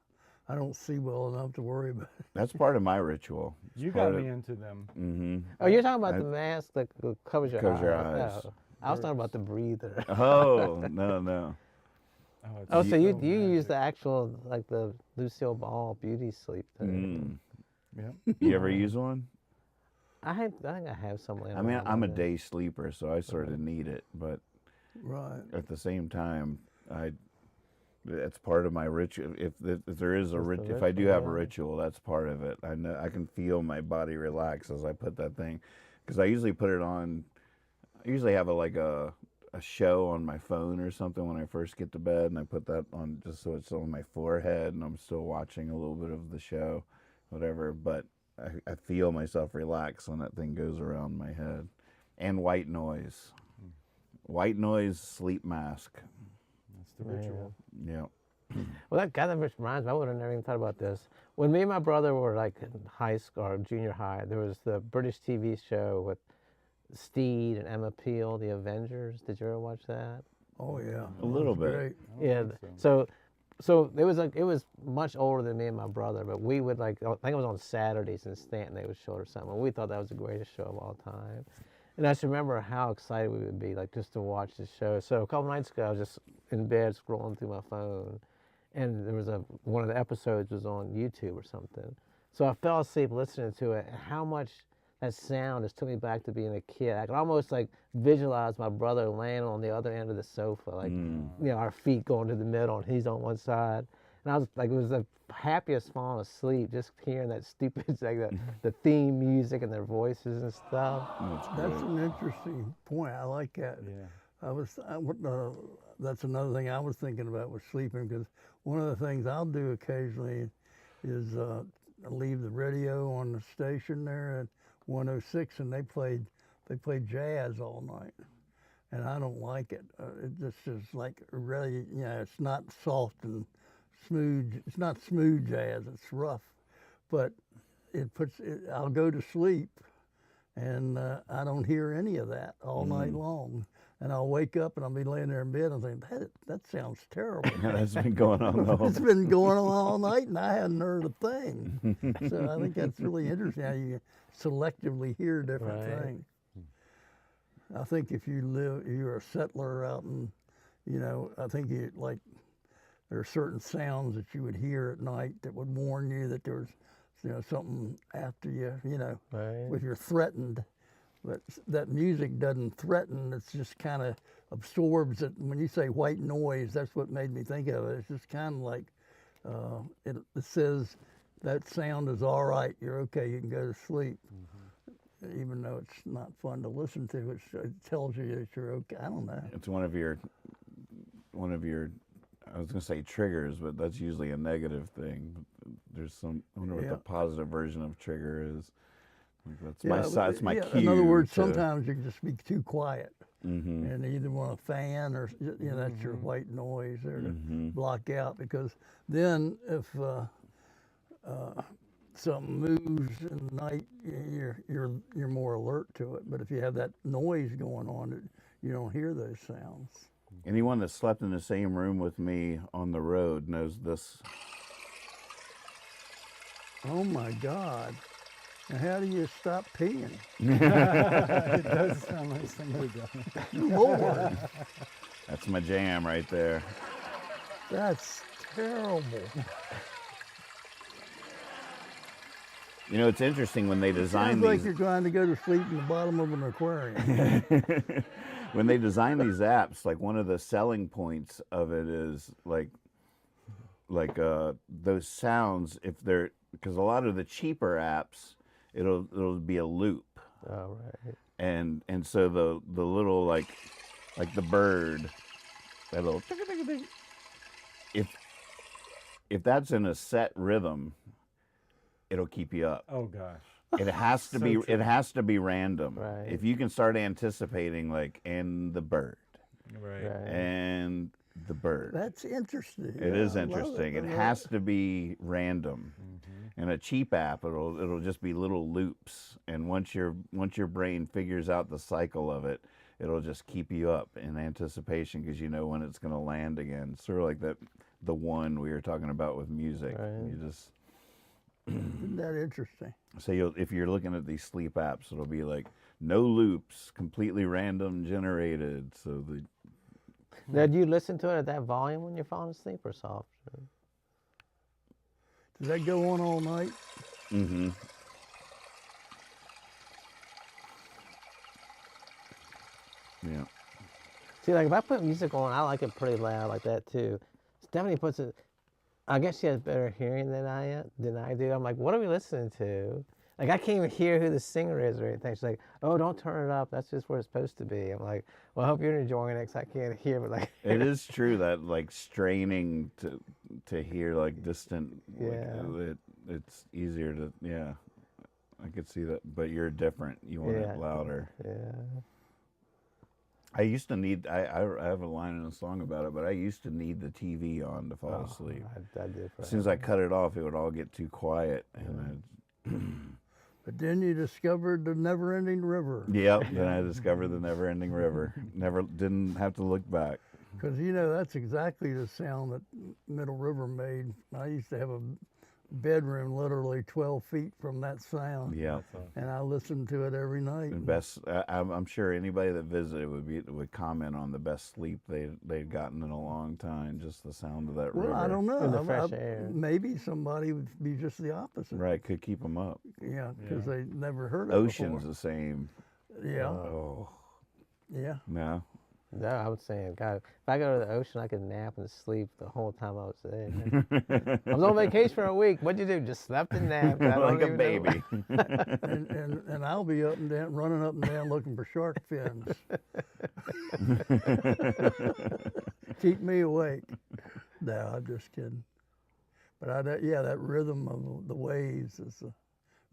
I don't see well enough to worry about it. That's part of my ritual. You got me into them. Mm-hmm. Oh, you're talking about the mask that covers your Covers your eyes. eyes. Oh, I was talking about the breather. Oh, no. Oh, it's Oh, so you so use magic. the actual, like the Lucille Ball beauty sleep thing. Yeah. You ever use one? I think I have some. laying I mean, around I'm a like that. day sleeper, so I sort of need it. But Right. at the same time, that's part of my ritual. If there is a That's the if I do have a ritual, ritual, that's part of it. I know I can feel my body relax as I put that thing, because I usually put it on. I usually have a show on my phone or something when I first get to bed, and I put that on just so it's on my forehead, and I'm still watching a little bit of the show, whatever. But I feel myself relax when that thing goes around my head. And white noise. White noise sleep mask. That's the ritual. Yeah. Well, that kind of reminds me. I would have never even thought about this. When me and my brother were like in high school or junior high, there was the British TV show with Steed and Emma Peel, The Avengers. Did you ever watch that? Oh yeah, A little That's bit. Great. Yeah. So it was much older than me and my brother, but we would like, I think it was on Saturdays in Stanton they would show it or something. We thought that was the greatest show of all time. And I just remember how excited we would be, like, just to watch the show. So a couple nights ago, I was just in bed scrolling through my phone, and there was one of the episodes was on YouTube or something. So I fell asleep listening to it, and how much that sound just took me back to being a kid. I could almost like visualize my brother laying on the other end of the sofa, like, you know, our feet going to the middle and he's on one side. And I was like, it was the happiest falling asleep just hearing that stupid, like the theme music and their voices and stuff. That's an interesting point. I like that. Yeah. That's another thing I was thinking about was sleeping, because one of the things I'll do occasionally is leave the radio on the station there at 106, and they played jazz all night, and I don't like it. It just is like really, you know, it's not soft and smooth. It's not smooth jazz. It's rough, but I'll go to sleep, and I don't hear any of that all night long. And I'll wake up and I'll be laying there in bed and think, that sounds terrible. That's been going on the whole It's been going on all night and I hadn't heard a thing. So I think that's really interesting how you selectively hear different things. I think if you're a settler out in, you know, I think there are certain sounds that you would hear at night that would warn you that there's, you know, something after you, you know, if you're threatened. But that music doesn't threaten, it's just kind of absorbs it. When you say white noise, that's what made me think of it. It's just kind of like, it says that sound is all right, you're okay, you can go to sleep. Even though it's not fun to listen to, it tells you that you're okay. I don't know. It's one of your, I was gonna say triggers, but that's usually a negative thing. There's some, I wonder what the positive version of trigger is. Like that's my cue. In other words, sometimes you can just be too quiet, and you either want a fan or, you know, that's your white noise there to block out. Because then if something moves in the night, you're more alert to it. But if you have that noise going on, you don't hear those sounds. Anyone that slept in the same room with me on the road knows this. Oh my God. Now how do you stop peeing? It does sound like somebody going. Lord, That's my jam right there. that's terrible. You know, it's interesting when they design Sounds like these. you're trying to go to sleep in the bottom of an aquarium. When they design these apps, like one of the selling points of it is like those sounds. If they're, because a lot of the cheaper apps, it'll be a loop. Oh, right. And so the little like the bird, that little, if that's in a set rhythm, it'll keep you up. Oh gosh. It has to So be. true. It has to be random. Right. If you can start anticipating, like, and the bird, Right. and the bird. That's interesting. It is I love interesting. It I has to be random. In a cheap app, it'll just be little loops, and once your brain figures out the cycle of it, it'll just keep you up in anticipation because you know when it's going to land again. Sort of like the one we were talking about with music. Right. You just. Isn't that interesting? So if you're looking at these sleep apps, it'll be like no loops, completely random generated. So Now, do you listen to it at that volume when you're falling asleep or soft? Does that go on all night? Yeah. See, like if I put music on, I like it pretty loud like that too. Stephanie puts it. I guess she has better hearing than I do. I'm like, what are we listening to? Like I can't even hear who the singer is or anything. She's like, oh, don't turn it up. That's just where it's supposed to be. I'm like, well, I hope you're enjoying it because I can't hear. But like, It is true that like straining to hear like distant. Yeah. It's easier to I could see that, but you're different. You want it louder. Yeah. I used to need. I have a line in a song about it, but I used to need the TV on to fall asleep. I did. As soon as I cut it off, it would all get too quiet, and But then you discovered the never-ending river. Yep. Then I discovered the never-ending river. Never didn't have to look back. Because, you know, that's exactly the sound that Middle River made. I used to have a bedroom literally 12 feet from that sound. Yeah. And I listened to it every night. And best, I'm sure anybody that visited would comment on the best sleep they'd gotten in a long time. Just the sound of that river. Well, I don't know. In the fresh air. Maybe somebody would be just the opposite. Right, could keep them up. Yeah, because they never heard it Ocean's before. the same. Yeah, Oh, yeah. no. No, I was saying, God, if I go to the ocean, I could nap and sleep the whole time I was there. I was on vacation for a week. What'd you do? Just slept and napped. I don't Like a even know. baby. And I'll be up and down, running up and down looking for shark fins. Keep me awake. No, I'm just kidding. But yeah, that rhythm of the waves is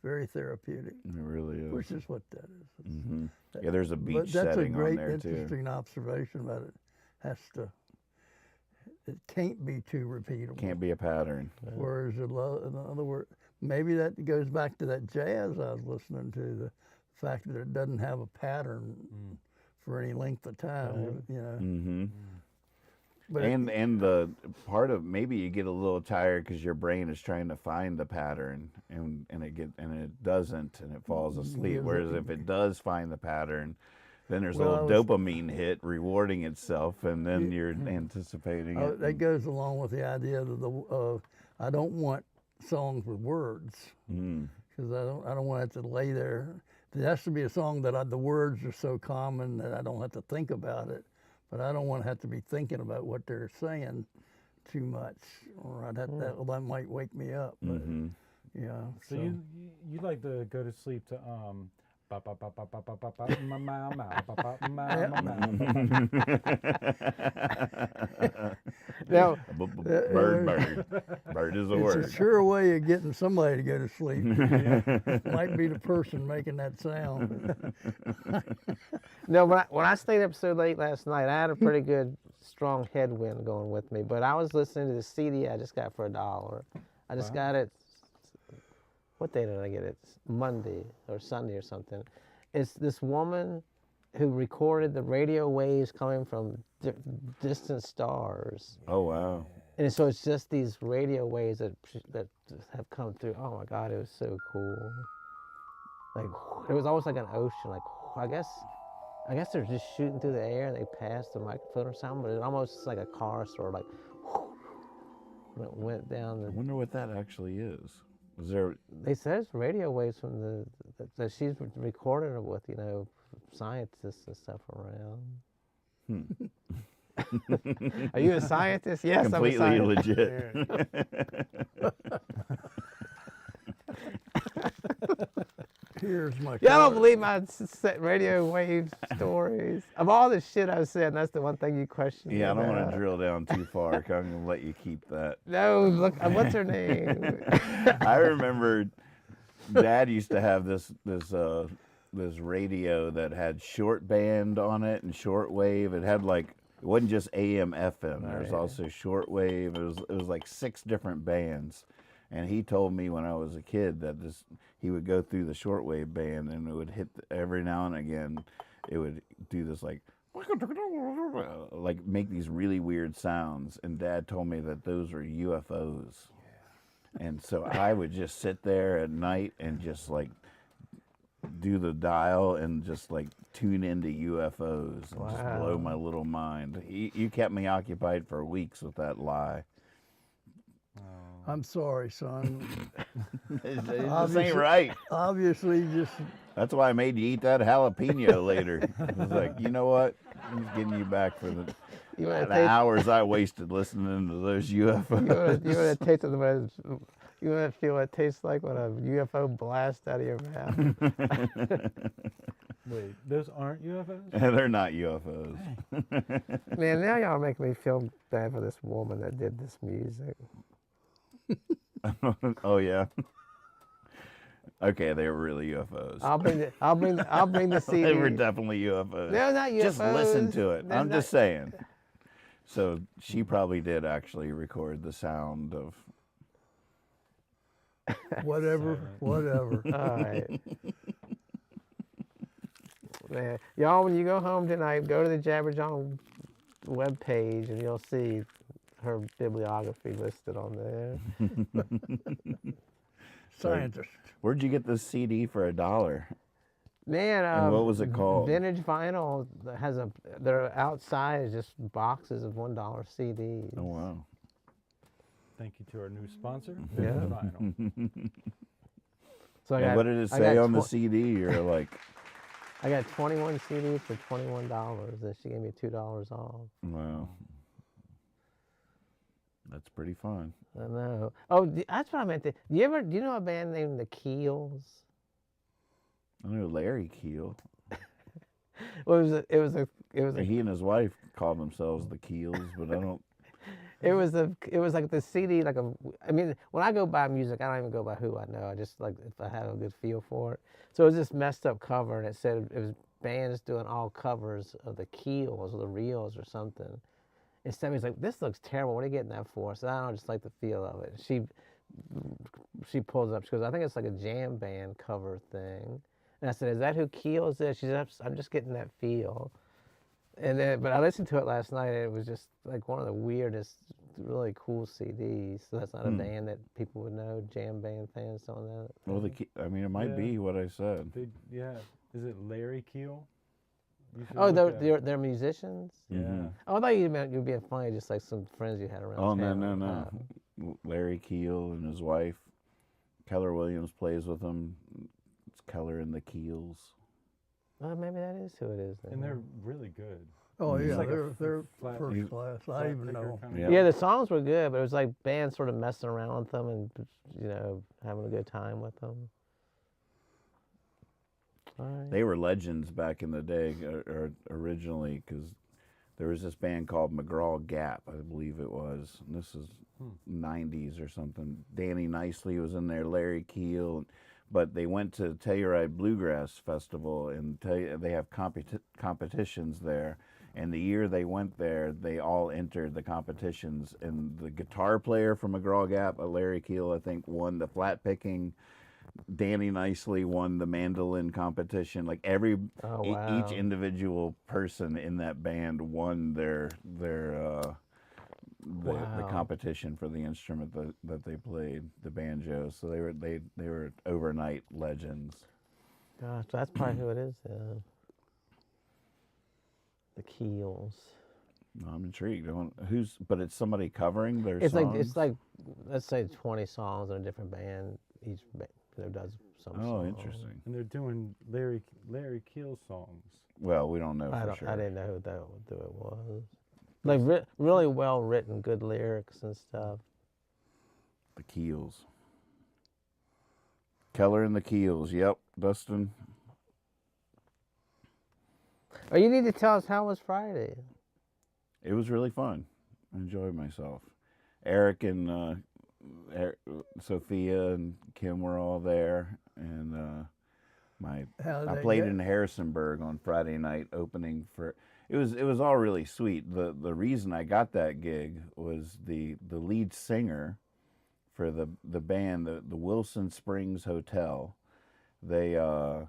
very therapeutic, It really is. which is what that is. It's- Hmm. Yeah, there's a But beach that's a setting on great, there too. interesting observation about it. It can't be too repeatable. Can't be a pattern. Whereas, in other words, maybe that goes back to that jazz I was listening to, the fact that it doesn't have a pattern for any length of time, you know. Hmm. But And the part of maybe you get a little tired because your brain is trying to find the pattern and it doesn't and it falls asleep. Gives Whereas it- if it does find the pattern, then there's Well, a little dopamine hit rewarding itself, and then you're anticipating it. that goes along with the idea that I don't want songs with words Mm. because I don't want it to lay there. There has to be a song that the words are so common that I don't have to think about it. But I don't want to have to be thinking about what they're saying too much, or that might wake me up. But, Mhm. yeah. So you like to go to sleep to ba ba ba ba ba ba ba ba ma ma ma ba ba ma ma ma. Now, Bird is a It's word. a sure way of getting somebody to go to sleep. Might be the person making that sound. no, when I stayed up so late last night, I had a pretty good, strong headwind going with me. But I was listening to the CD I just got for $1. I just got it. What day did I get it? Monday or Sunday or something. It's this woman who recorded the radio waves coming from distant stars. Oh wow. And so it's just these radio waves that have come through. Oh my God, it was so cool. Like it was almost like an ocean. Like I guess they're just shooting through the air and they passed the microphone or something. But it almost like a car sort of like when it went down. I wonder what that actually is. Is there? They said it's radio waves from that she's recording it with, scientists and stuff around. Are you a scientist? Yes, Completely I'm a legit. Here's my. Yeah, I don't card. believe my radio wave stories. Of all the shit I've said, that's the one thing you question. Yeah, I don't want about. to drill down too far. I'm gonna let you keep that. No, look, what's her name? I remember Dad used to have this radio that had short band on it and short wave. It had it wasn't just AM FM. There was also short wave. It was like 6 different bands. And he told me when I was a kid that he would go through the shortwave band and it would hit every now and again. It would do this like make these really weird sounds. And Dad told me that those were UFOs. And so I would just sit there at night and just do the dial and just tune into UFOs and just blow my little mind. You kept me occupied for weeks with that lie. I'm sorry, son. This ain't right. Obviously, just That's why I made you eat that jalapeno later. I was like, you know what? I'm just getting you back for the hours I wasted listening to those UFOs. You want to taste it? You want to feel what it tastes like when a UFO blasts out of your mouth? Wait, those aren't UFOs? They're not UFOs. Man, now y'all make me feel bad for this woman that did this music. Oh yeah. Okay, they were really UFOs. I'll bring the CD. They were definitely UFOs. They're not UFOs. Just listen to it. They're I'm not- just saying. So she probably did actually record the sound of. whatever, whatever. All right. Man, y'all, when you go home tonight, go to the Jabberjaw webpage and you'll see her bibliography listed on there. Scientist. Where'd you get this CD for $1? Man, And what was it called? Vintage Vinyl has they're outside is just boxes of $1 CDs. Oh wow. Thank you to our new sponsor, Yeah. Vinyl. So And what did it say on the CD? You're like, I got 21 CDs for $21, and she gave me $2 off. wow. That's pretty fun. I know. Oh, that's what I meant. Do you know a band named the Keels? I know Larry Keel. Well, it was a He and his wife call themselves the Keels, but I don't. It was like the CD, I mean, when I go buy music, I don't even go by who I know. I just like if I have a good feel for it. So it was this messed up cover, and it said it was bands doing all covers of the Keels or the Reels or something. And Stemmy's like, "This looks terrible. What are you getting that for?" So I don't just like the feel of it. She pulls it up. She goes, "I think it's like a jam band cover thing." And I said, "Is that who Keels is?" She said, "I'm just getting that feel." And then, but I listened to it last night, and it was just like one of the weirdest, really cool CDs. So that's not a band that people would know, jam band fans on that. Well, I mean, it might be what I said. Yeah. Is it Larry Keel? Oh, they're musicians? Yeah. Oh, I thought you meant you were being funny, just like some friends you had around Oh, town. no. Larry Keel and his wife, Keller Williams, plays with them. It's Keller and the Keels. Well, maybe that is who it is then. And they're really good. Oh yeah, like a they're flat- first class. I even know. Yeah. Yeah, the songs were good, but it was like bands sort of messing around with them and, having a good time with them. All right. They were legends back in the day, or originally, because there was this band called McGraw Gap, I believe it was. And this is 90s or something. Danny Nicely was in there, Larry Keel. But they went to Telluride Bluegrass Festival, and they have competitions there. And the year they went there, they all entered the competitions. And the guitar player from McGraw Gap, Larry Keel, I think, won the flat picking. Danny Nicely won the mandolin competition. Like each individual person in that band won the competition for the instrument that they played, the banjo. So they were overnight legends. Gosh, that's probably who it is then. The Keels. I'm intrigued. But it's somebody covering their It's songs? like let's say 20 songs in a different band. Each band does some songs. Oh, interesting. And they're doing Larry Keel songs. Well, we don't know for sure. I didn't know who it was. Like really well written, good lyrics and stuff. The Keels. Keller and the Keels. Yep, Dustin. Oh, you need to tell us how was Friday. It was really fun. I enjoyed myself. Eric and Sophia and Kim were all there, and I played in Harrisonburg on Friday night, opening for. It was all really sweet. The reason I got that gig was the lead singer for the band, the Wilson Springs Hotel. The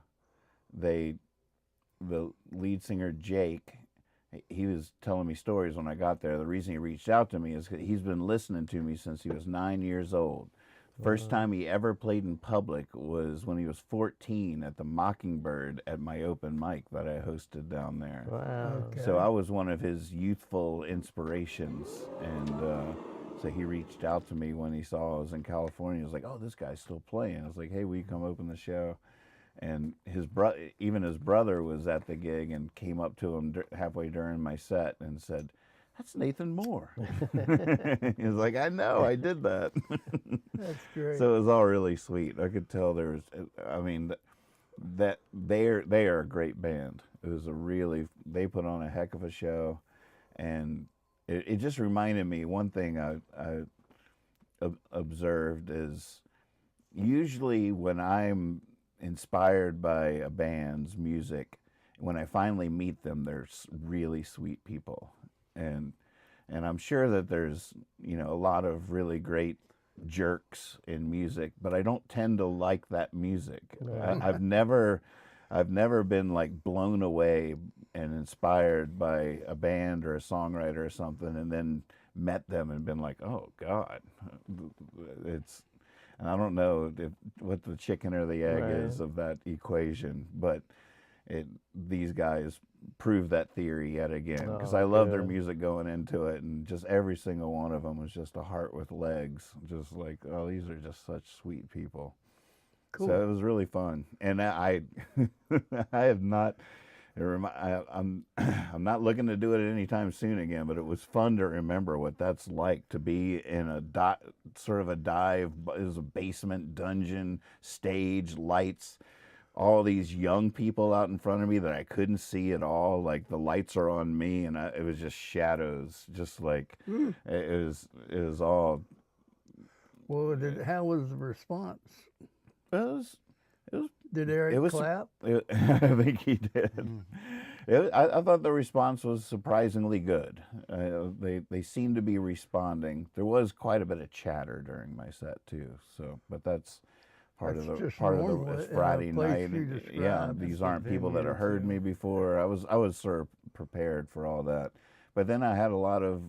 lead singer Jake, he was telling me stories when I got there. The reason he reached out to me is he's been listening to me since he was 9 years old. First time he ever played in public was when he was 14 at the Mockingbird at my open mic that I hosted down there. Wow. Okay. So I was one of his youthful inspirations, and so he reached out to me when he saw I was in California. He was like, "Oh, this guy's still playing." I was like, "Hey, will you come open the show?" And even his brother was at the gig and came up to him halfway during my set and said, "That's Nathan Moore." He was like, "I know, I did that." That's great. So it was all really sweet. I could tell there was, I mean, that they are a great band. It was they put on a heck of a show, and it just reminded me, one thing I observed is usually when I'm inspired by a band's music, when I finally meet them, they're really sweet people. And I'm sure that there's, a lot of really great jerks in music, but I don't tend to like that music. Right. I've never been like blown away and inspired by a band or a songwriter or something, and then met them and been like, oh God, it's. And I don't know what the chicken or the egg is of that equation, but these guys prove that theory yet again, because I love their music going into it, and just every single one of them was just a heart with legs, just like, oh, these are just such sweet people. Cool. So it was really fun, and I I have not. I'm not looking to do it anytime soon again, but it was fun to remember what that's like to be in a sort of a dive. It was a basement dungeon, stage, lights, all these young people out in front of me that I couldn't see at all. Like the lights are on me, and it was just shadows, just like it was all. Well, how was the response? It was. Did Eric clap? I think he did. I thought the response was surprisingly good. They seemed to be responding. There was quite a bit of chatter during my set too. So, but that's part of the Friday night. Yeah, these aren't people that have heard me before. I was sort of prepared for all that, but then I had a lot of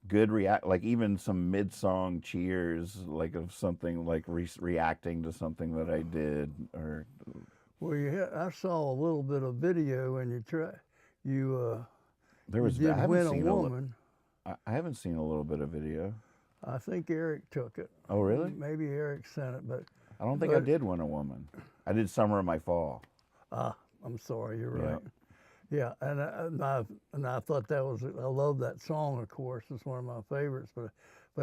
good like even some mid-song cheers, like of something like reacting to something that I did, or. Well, I saw a little bit of video, and you did win a woman. I haven't seen a little bit of video. I think Eric took it. Oh, really? Maybe Eric sent it, but I don't think I did win a woman. I did Summer of My Fall. I'm sorry, you're right. Yeah, and I thought that was, I love that song, of course. It's one of my favorites, but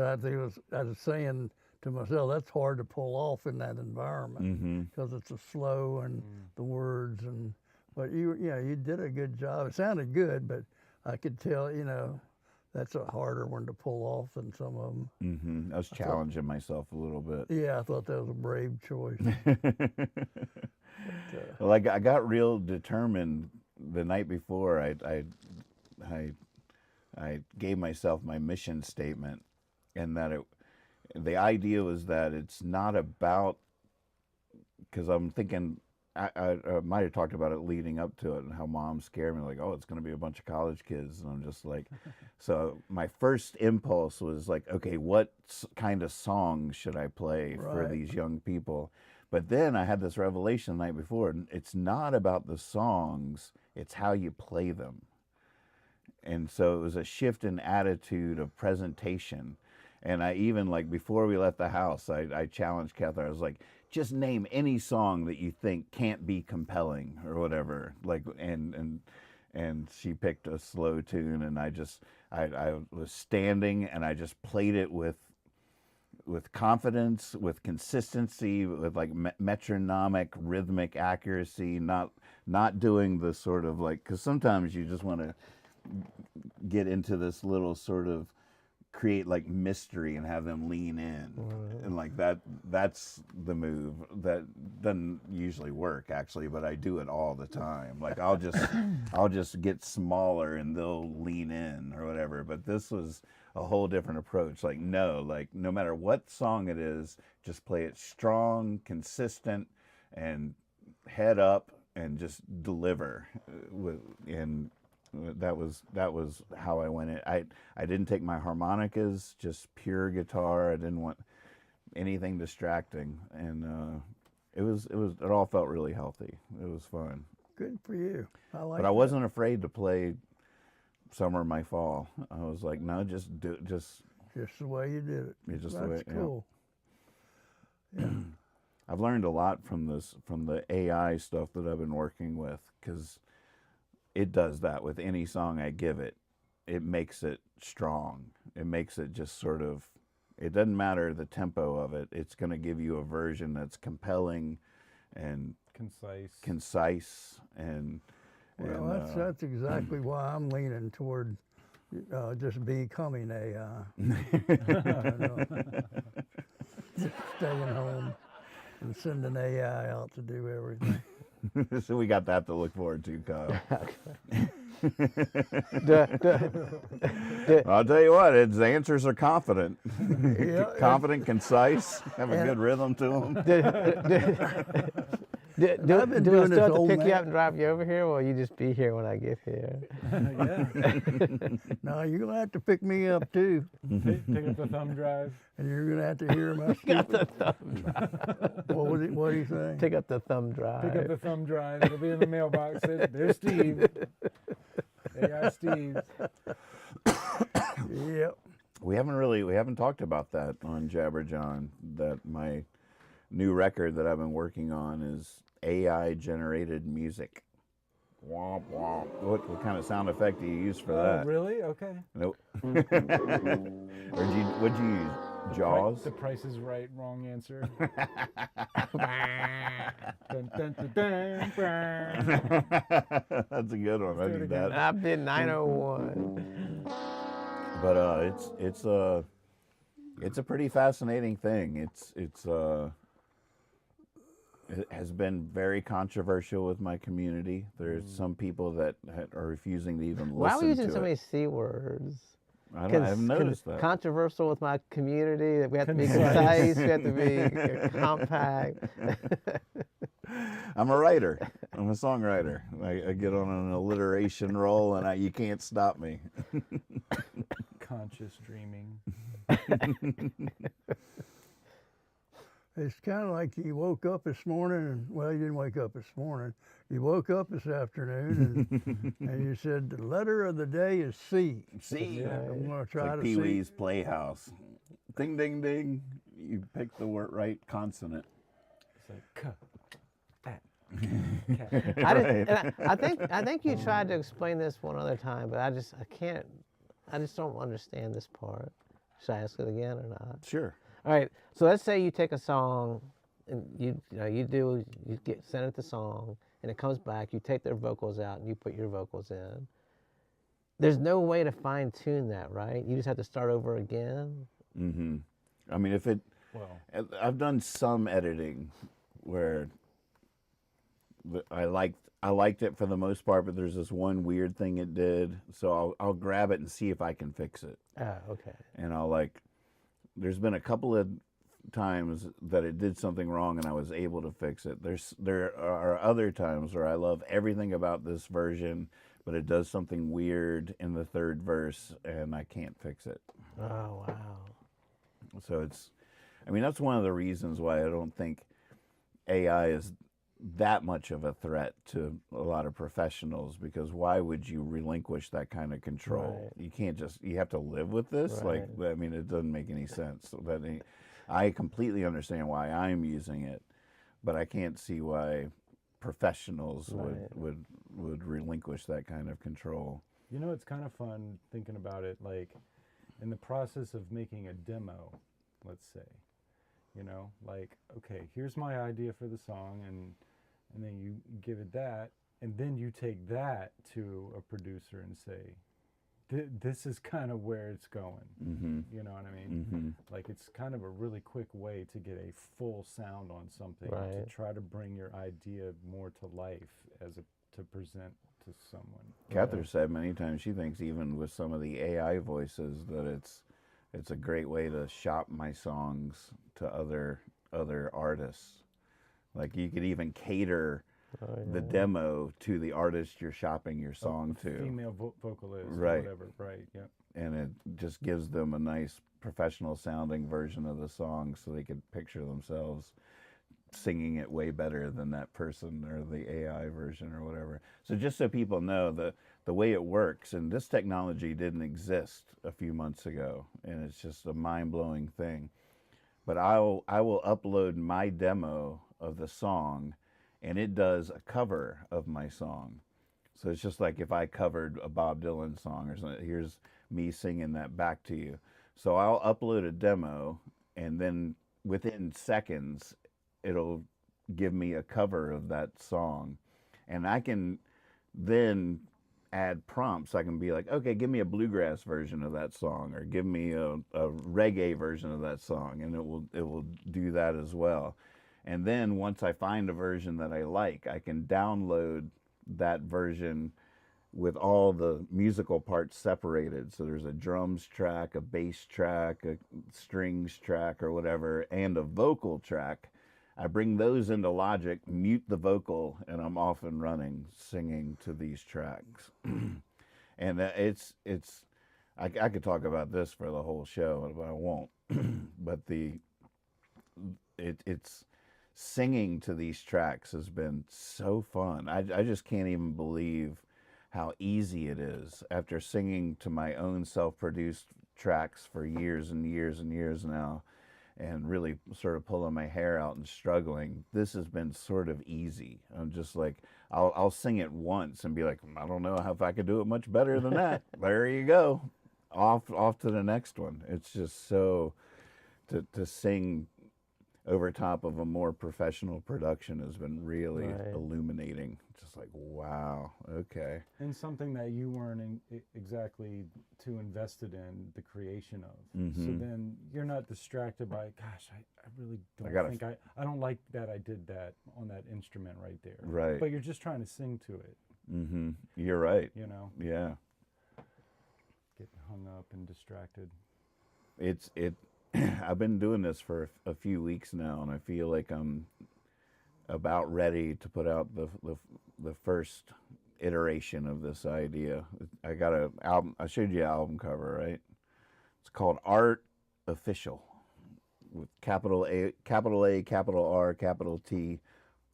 I think I was saying to myself, that's hard to pull off in that environment, because it's a slow and the words, but you did a good job. It sounded good, but I could tell, that's a harder one to pull off than some of them. I was challenging myself a little bit. Yeah, I thought that was a brave choice. Well, I got real determined the night before. I gave myself my mission statement, and that the idea was that it's not about, because I'm thinking, I might have talked about it leading up to it, and how Mom scared me, like, oh, it's going to be a bunch of college kids. And I'm just like, so my first impulse was like, okay, what kind of songs should I play for these young people? But then I had this revelation the night before, and it's not about the songs, it's how you play them. And so it was a shift in attitude of presentation. And I even, like, before we left the house, I challenged Catherine. I was like, just name any song that you think can't be compelling or whatever. Like, and she picked a slow tune, and I was standing, and I just played it with confidence, with consistency, with like metronomic, rhythmic accuracy, not doing the sort of like, because sometimes you just want to get into this little sort of create like mystery and have them lean in, and like that's the move that doesn't usually work actually, but I do it all the time. Like I'll just get smaller and they'll lean in or whatever. But this was a whole different approach. Like no matter what song it is, just play it strong, consistent, and head up, and just deliver and that was how I went in. I didn't take my harmonicas, just pure guitar. I didn't want anything distracting, and it all felt really healthy. It was fun. Good for you. But I wasn't afraid to play Summer of My Fall. I was like, no, just the way you did it. That's the way, cool. Yeah. I've learned a lot from the AI stuff that I've been working with, because it does that with any song I give it. It makes it strong. It makes it just sort of, it doesn't matter the tempo of it. It's going to give you a version that's compelling and concise and well, that's exactly why I'm leaning toward just becoming AI. Just staying home and sending AI out to do everything. So we got that to look forward to, Kyle. I'll tell you what, its answers are confident. Yeah, Confident, concise, have a and- good rhythm to them. Do I've been I doing still this have to old pick you man. up and drive you over here, or will you just be here when I get here? Yeah. No, you're gonna have to pick me up too, Pick up the thumb drive. and you're gonna have to hear my Got stupid. the thumb drive. What was it? What did he say? Pick up the thumb drive. Pick up the thumb drive. It'll be in the mailbox. There's Steve. AI Steve. Yep. We haven't talked about that on Jabber John. That my new record that I've been working on is AI generated music. Womp womp. What kind of sound effect do you use for Oh, that? really? Okay. Nope. What'd you use? Jaws? The Price is Right. Wrong answer. Dun, dun, dun, dun, dun. That's a good one. I do it need again. that. I've been 901. But it's a pretty fascinating thing. It has been very controversial with my community. There's some people that are refusing to even Why are we listen using to so it. many C words? I haven't noticed that. Controversial with my community. That we have to be Concise. concise. We have to be compact. I'm a writer. I'm a songwriter. I get on an alliteration roll, and you can't stop me. Conscious dreaming. It's kind of like you woke up this morning, and well, you didn't wake up this morning. You woke up this afternoon, and you said the letter of the day is C. See, I'm gonna it's try like to Pee see. Wee's Playhouse. Ding, ding, ding. You picked the right consonant. It's like, I think you tried to explain this one other time, but I just don't understand this part. Should I ask it again or not? Sure. All right. So let's say you take a song, and you send it the song, and it comes back. You take their vocals out, and you put your vocals in. There's no way to fine tune that, right? You just have to start over again. Mm-hmm. I mean, well, I've done some editing where I liked it for the most part, but there's this one weird thing it did, so I'll grab it and see if I can fix it. Okay. And there's been a couple of times that it did something wrong and I was able to fix it. There are other times where I love everything about this version, but it does something weird in the third verse and I can't fix it. Oh wow. So that's one of the reasons why I don't think AI is that much of a threat to a lot of professionals, because why would you relinquish that kind of control? Right. You can't you have to live with this. Right. Like, I mean, it doesn't make any sense. I completely understand why I'm using it, but I can't see why professionals would relinquish that kind of control. you know, it's kind of fun thinking about it, like in the process of making a demo, let's say, you know, like, okay, here's my idea for the song, and then you give it that, and then you take that to a producer and say, this is kind of where it's going. Mm-hmm. You know what I mean? Mm-hmm. Like, it's kind of a really quick way to get a full sound on something, Right. to try to bring your idea more to life to present to someone. Catherine said many times she thinks even with some of the AI voices that it's a great way to shop my songs to other artists. Like you could even cater the demo to the artist you're shopping your song to. Female vocalist, Right. or whatever, right, yep. And it just gives them a nice professional sounding version of the song so they could picture themselves singing it way better than that person or the AI version or whatever. So just so people know the way it works, and this technology didn't exist a few months ago, and it's just a mind-blowing thing. But I will upload my demo of the song, and it does a cover of my song. So it's just like if I covered a Bob Dylan song or something, here's me singing that back to you. So I'll upload a demo, and then within seconds, it'll give me a cover of that song. And I can then add prompts. I can be like, okay, give me a bluegrass version of that song, or give me a reggae version of that song, and it will do that as well. And then once I find a version that I like, I can download that version with all the musical parts separated. So there's a drums track, a bass track, a strings track or whatever, and a vocal track. I bring those into Logic, mute the vocal, and I'm off and running singing to these tracks. And I could talk about this for the whole show, but I won't. But it's singing to these tracks has been so fun. I just can't even believe how easy it is after singing to my own self-produced tracks for years and years and years now, and really sort of pulling my hair out and struggling. This has been sort of easy. I'm just like, I'll sing it once and be like, I don't know if I could do it much better than that. There you go. Off to the next one. It's just so, to sing over top of a more professional production has been really illuminating. Just like, wow, okay. And something that you weren't exactly too invested in the creation of. Mm-hmm. So then you're not distracted by, gosh, I really don't I don't like that I did that on that instrument right there. Right. But you're just trying to sing to it. Mm-hmm. You're right. You know? Yeah. Getting hung up and distracted. I've been doing this for a few weeks now, and I feel like I'm about ready to put out the first iteration of this idea. I got an album. I showed you an album cover, right? It's called Art Official, with capital A, capital R, capital T,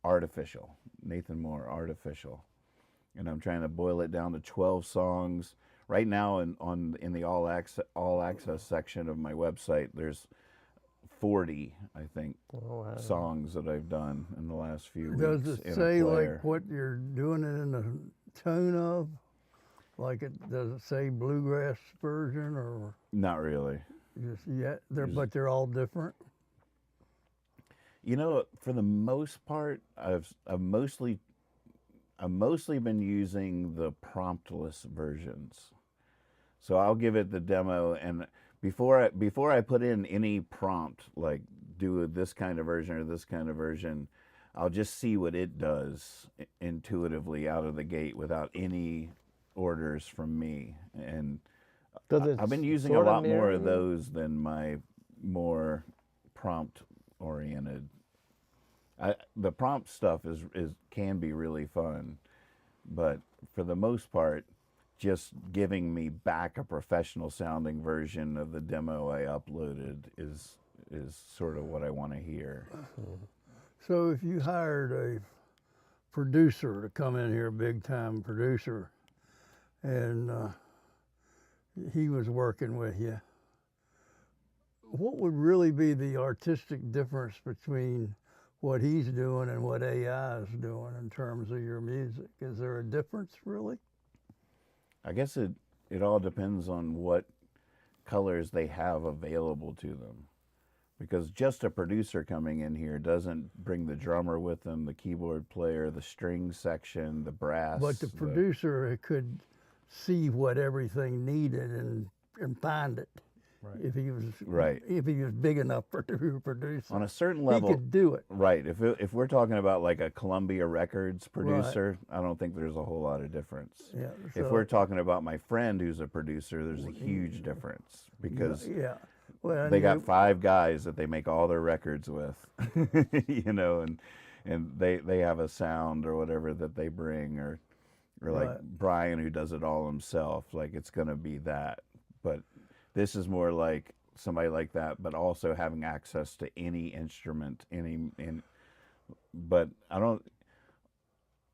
Artificial. Nathan Moore, Artificial. And I'm trying to boil it down to 12 songs. Right now, in the all access section of my website, there's 40, I think, songs that I've done in the last few weeks. Does it say like what you're doing it in the tone of? Like does it say bluegrass version or? Not really. But they're all different. You know, for the most part, I've mostly been using the promptless versions. So I'll give it the demo, and before I put in any prompt, like do this kind of version or this kind of version, I'll just see what it does intuitively out of the gate without any orders from me. And I've been using a lot more of those than my more prompt-oriented. The prompt stuff can be really fun, but for the most part, just giving me back a professional sounding version of the demo I uploaded is sort of what I want to hear. So if you hired a producer to come in here, big time producer, and he was working with you, what would really be the artistic difference between what he's doing and what AI is doing in terms of your music? Is there a difference, really? I guess it all depends on what colors they have available to them. Because just a producer coming in here doesn't bring the drummer with them, the keyboard player, the string section, the brass. But the producer could see what everything needed and find it. Right. If he was big enough to be a producer. On a certain level, he could do it. Right. If we're talking about like a Columbia Records producer, I don't think there's a whole lot of difference. Yeah, if we're talking about my friend who's a producer, there's a huge difference because well, they got 5 guys that they make all their records with, you know, and they have a sound or whatever that they bring, or like Brian who does it all himself. Like it's gonna be that, but this is more like somebody like that, but also having access to any instrument, but I don't,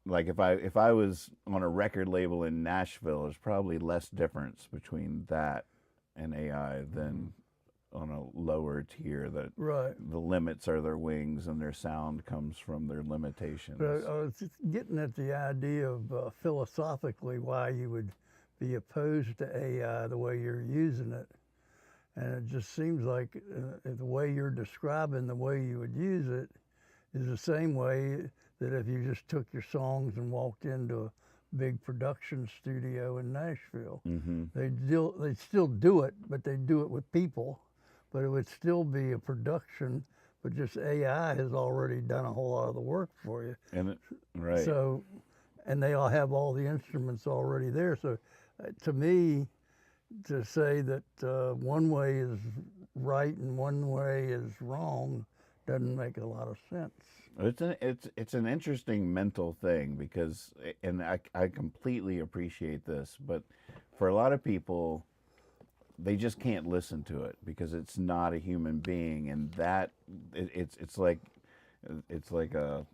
like if I was on a record label in Nashville, there's probably less difference between that and AI than on a lower tier that the limits are their wings and their sound comes from their limitations. But I was just getting at the idea of philosophically why you would be opposed to AI the way you're using it. And it just seems like the way you're describing the way you would use it is the same way that if you just took your songs and walked into a big production studio in Nashville, they'd still do it, but they'd do it with people, but it would still be a production, but just AI has already done a whole lot of the work for you. And and they all have all the instruments already there. So to me, to say that one way is right and one way is wrong doesn't make a lot of sense. It's an interesting mental thing because, and I completely appreciate this, but for a lot of people, they just can't listen to it because it's not a human being, and that it's like a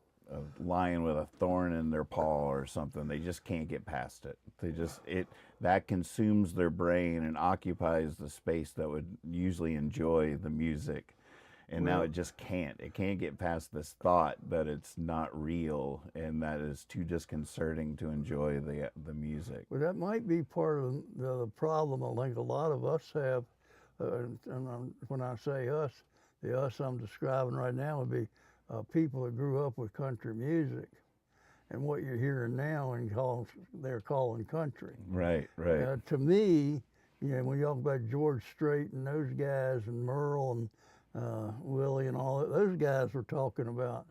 lion with a thorn in their paw or something. They just can't get past it. That consumes their brain and occupies the space that would usually enjoy the music. And now it just can't. It can't get past this thought that it's not real and that is too disconcerting to enjoy the music. Well, that might be part of the problem I think a lot of us have. When I say us, the us I'm describing right now would be people that grew up with country music. And what you're hearing now and they're calling country. Right. To me, when you talk about George Strait and those guys and Merle and Willie and all that, those guys were talking about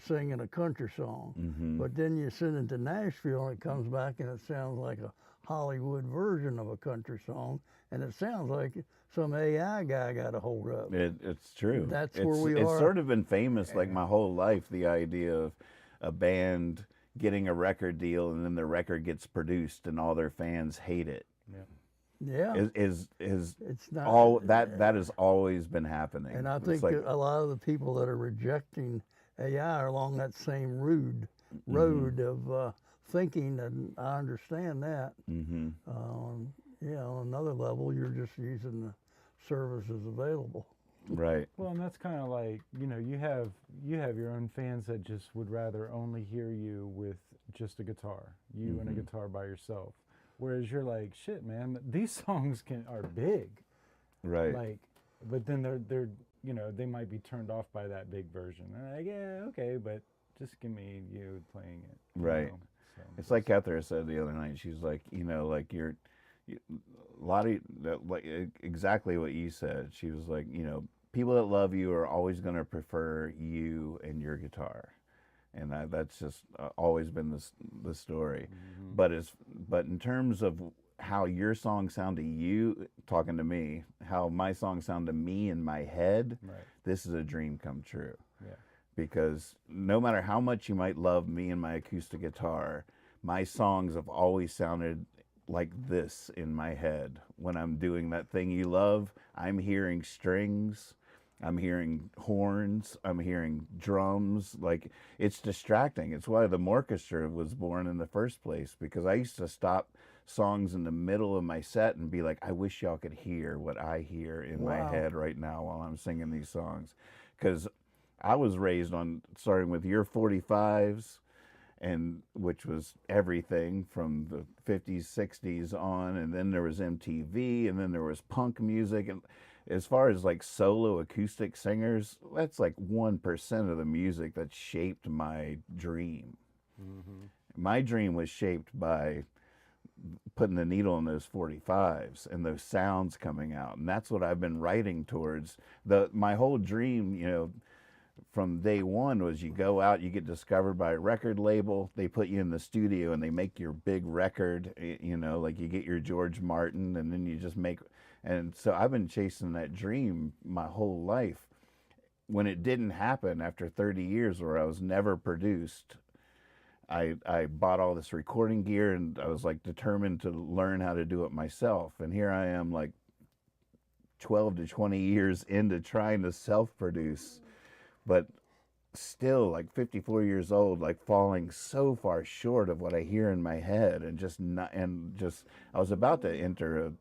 singing a country song. Mm-hmm. But then you send it to Nashville and it comes back and it sounds like a Hollywood version of a country song, and it sounds like some AI guy got a hold of it. It's true. That's where we It's are. sort of been famous like my whole life, the idea of a band getting a record deal and then the record gets produced and all their fans hate it. Yeah. Is It's not all that has always been happening. And I It's think like, that a lot of the people that are rejecting AI are along that same road of thinking, and I understand that. mm-hmm. On another level, you're just using the services available. Right. Well, and that's kind of like, you have your own fans that just would rather only hear you with just a guitar, you and a guitar by yourself. Whereas you're like, shit, man, these songs are big. Right. Like, but then they're they might be turned off by that big version. They're like, yeah, okay, but just give me you playing it. Right. So, It's like Catherine said the other night. She's like, like a lot of like exactly what you said. She was like, people that love you are always going to prefer you and your guitar, and that's just always been the story. mm-hmm. But in terms of how your songs sound to you, talking to me, how my songs sound to me in my head, Right. this is a dream come true. Yeah. Because no matter how much you might love me and my acoustic guitar, my songs have always sounded like this in my head. When I'm doing that thing you love, I'm hearing strings, I'm hearing horns, I'm hearing drums. Like, it's distracting. It's why the orchestra was born in the first place, because I used to stop songs in the middle of my set and be like, I wish y'all could hear what I hear in my head right now while I'm singing these songs. Because I was raised on starting with your 45s, and which was everything from the 50s, 60s on, and then there was MTV, and then there was punk music. And as far as like solo acoustic singers, that's like 1% of the music that shaped my dream. Mm-hmm. My dream was shaped by putting the needle in those 45s and those sounds coming out, and that's what I've been writing towards. My whole dream, from day one, was you go out, you get discovered by a record label, they put you in the studio and they make your big record, like you get your George Martin, and then you just make. And so I've been chasing that dream my whole life. When it didn't happen after 30 years where I was never produced, I bought all this recording gear, and I was like determined to learn how to do it myself. And here I am, like 12 to 20 years into trying to self-produce, but still like 54 years old, like falling so far short of what I hear in my head, and I was about to enter a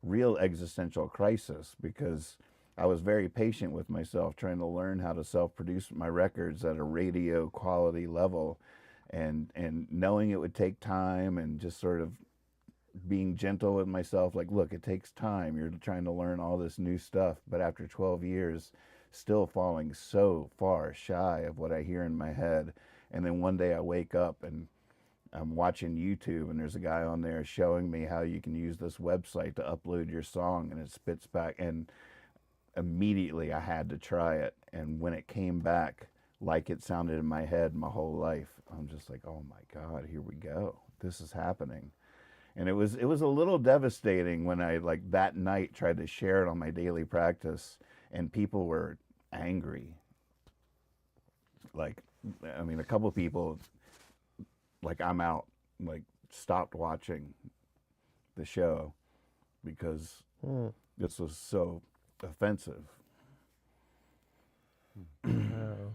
real existential crisis, because I was very patient with myself, trying to learn how to self-produce my records at a radio quality level, and knowing it would take time, and just sort of being gentle with myself, like, look, it takes time. You're trying to learn all this new stuff, but after 12 years, still falling so far shy of what I hear in my head. And then one day I wake up and I'm watching YouTube, and there's a guy on there showing me how you can use this website to upload your song, and it spits back. And immediately I had to try it. And when it came back, like it sounded in my head my whole life. I'm just like, oh my God, here we go. This is happening. And it was a little devastating when I, like, that night tried to share it on my daily practice and people were angry. Like, I mean, a couple people, like, I'm out, like, stopped watching the show because this was so offensive. Oh.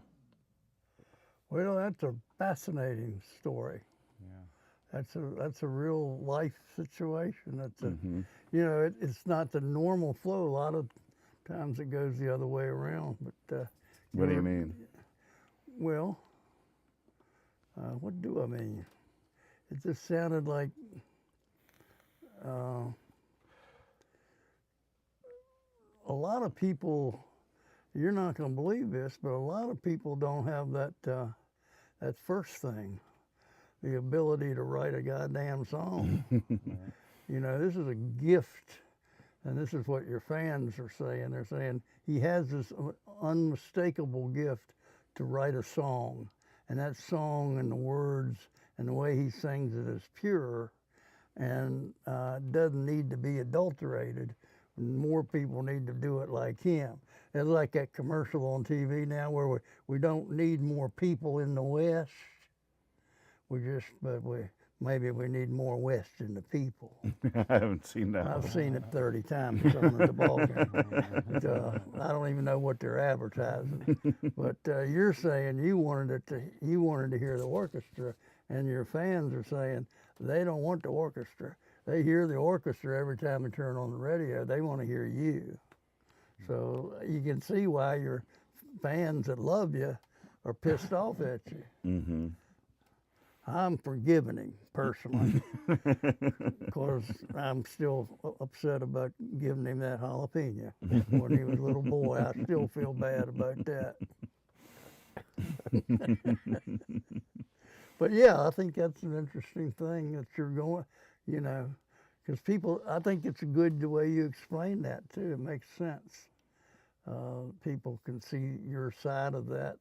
Well, that's a fascinating story. Yeah. That's a real life situation. That's a, Mhm. you know, it's not the normal flow. A lot of times it goes the other way around. But What do you you're- mean? Well, what do I mean? It just sounded like a lot of people. You're not going to believe this, but a lot of people don't have that that first thing, the ability to write a goddamn song. You know, this is a gift, and this is what your fans are saying. They're saying he has this unmistakable gift to write a song, and that song and the words and the way he sings it is pure, and doesn't need to be adulterated. More people need to do it like him. It's like that commercial on TV now where we don't need more people in the West. Maybe we need more West in the people. I haven't seen that. I've seen it 30 times or something at the ball game. I don't even know what they're advertising. But you're saying you wanted to hear the orchestra, and your fans are saying they don't want the orchestra. They hear the orchestra every time they turn on the radio. They want to hear you. So you can see why your fans that love you are pissed off at you. Mm-hmm. I'm forgiving him personally, because I'm still upset about giving him that jalapeno when he was a little boy. I still feel bad about that. But yeah, I think that's an interesting thing that you're going, you know, because people, I think it's good the way you explain that too. It makes sense. People can see your side of that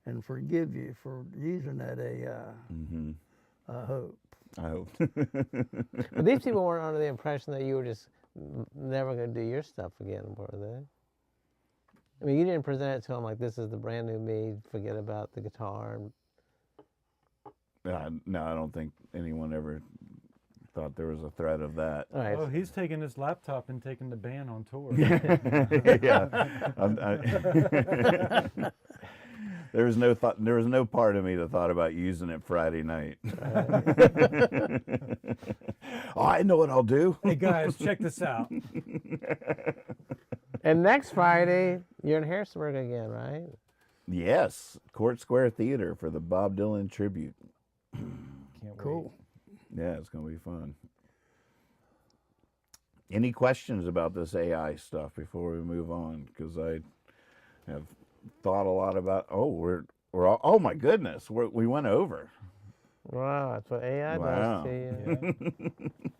and forgive you for using that AI. Mm-hmm. I hope. I hope. But these people weren't under the impression that you were just never going to do your stuff again, were they? I mean, you didn't present it to them like, this is the brand new me, forget about the guitar. No, I don't think anyone ever thought there was a threat of that. All right. Oh, he's taking his laptop and taking the band on tour. Yeah. There was no thought. There was no part of me that thought about using it Friday night. Oh, I know what I'll do. Hey guys, check this out. And next Friday, you're in Harrisonburg again, right? Yes, Court Square Theater for the Bob Dylan tribute. Can't Cool. Yeah, it's gonna be fun. Any questions about this AI stuff before we move on? Because I have thought a lot about. Oh my goodness, we went over. Wow, that's what AI Wow. does to you. Yeah.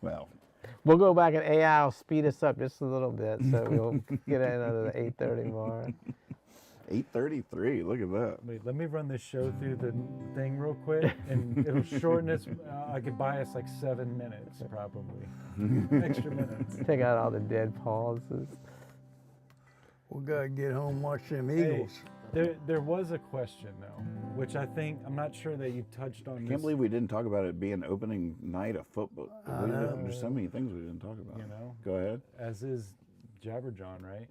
Well, We'll go back and AI will speed us up just a little bit, so we'll get in under the 8:30 mark. 8:33. Look at that. Wait, let me run this show through the thing real quick, and it'll shorten us. I could buy us like 7 minutes, probably. Extra minutes. Take out all the dead pauses. We gotta get home and watch them Hey, Eagles. there was a question though, which I think I'm not sure that you touched on. I this, can't believe we didn't talk about it being opening night of football. There's so many things we didn't talk about. You know, Go ahead. as is Jabberjawn, right?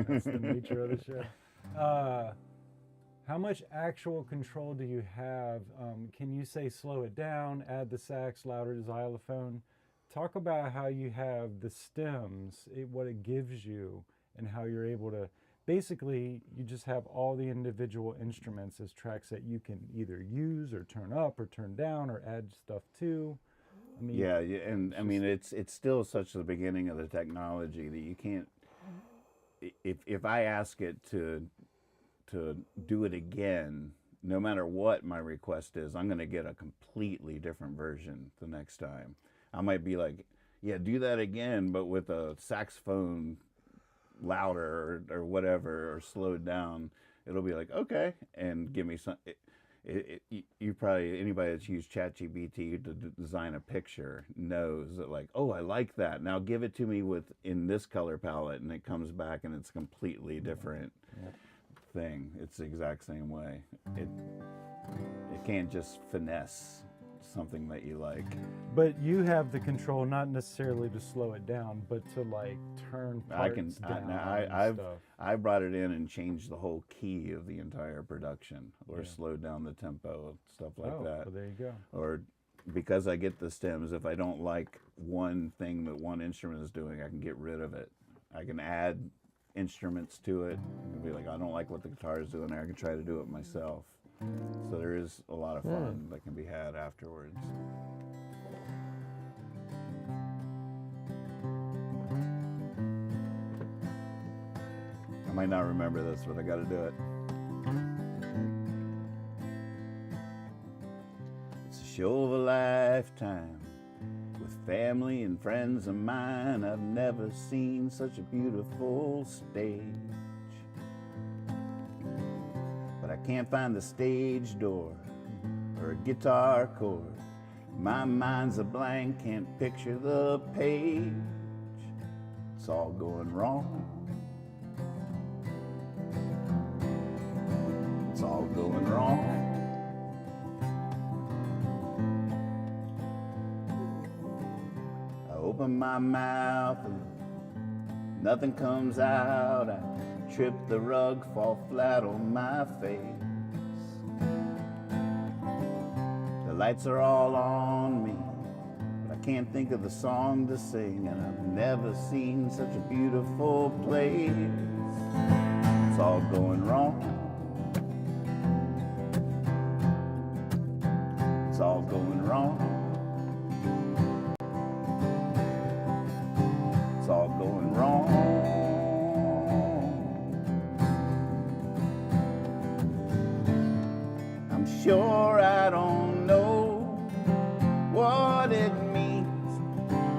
That's the nature of the show. How much actual control do you have? Can you say slow it down, add the sax, louder xylophone? Talk about how you have the stems, what it gives you, and how you're able to, basically, you just have all the individual instruments as tracks that you can either use or turn up or turn down or add stuff to. I mean, Yeah, and I mean it's still such the beginning of the technology that you can't. If I ask it to do it again, no matter what my request is, I'm going to get a completely different version the next time. I might be like, yeah, do that again, but with a saxophone louder or whatever, or slowed down. it'll be like, okay, and give me some. You probably, anybody that's used ChatGPT to design a picture knows that, like, oh, I like that. Now give it to me in this color palette, and it comes back and it's a completely different thing. It's the exact same way. It can't just finesse something that you like. But you have the control, not necessarily to slow it down, but to like turn parts down. I brought it in and changed the whole key of the entire production, or slowed down the tempo, stuff like that. Well, there you go. Or because I get the stems, if I don't like one thing that one instrument is doing, I can get rid of it. I can add instruments to it and be like, I don't like what the guitar is doing there. I can try to do it myself. So there is a lot of fun that can be had afterwards. I might not remember this, but I got to do it. It's a show of a lifetime with family and friends of mine. I've never seen such a beautiful stage. I can't find the stage door or a guitar chord. My mind's a blank, can't picture the page. It's all going wrong. It's all going wrong. I open my mouth and nothing comes out. I trip the rug, fall flat on my face. The lights are all on me, but I can't think of the song to sing, and I've never seen such a beautiful place. It's all going wrong. It's all going wrong. It's all going wrong. Sure, I don't know what it means.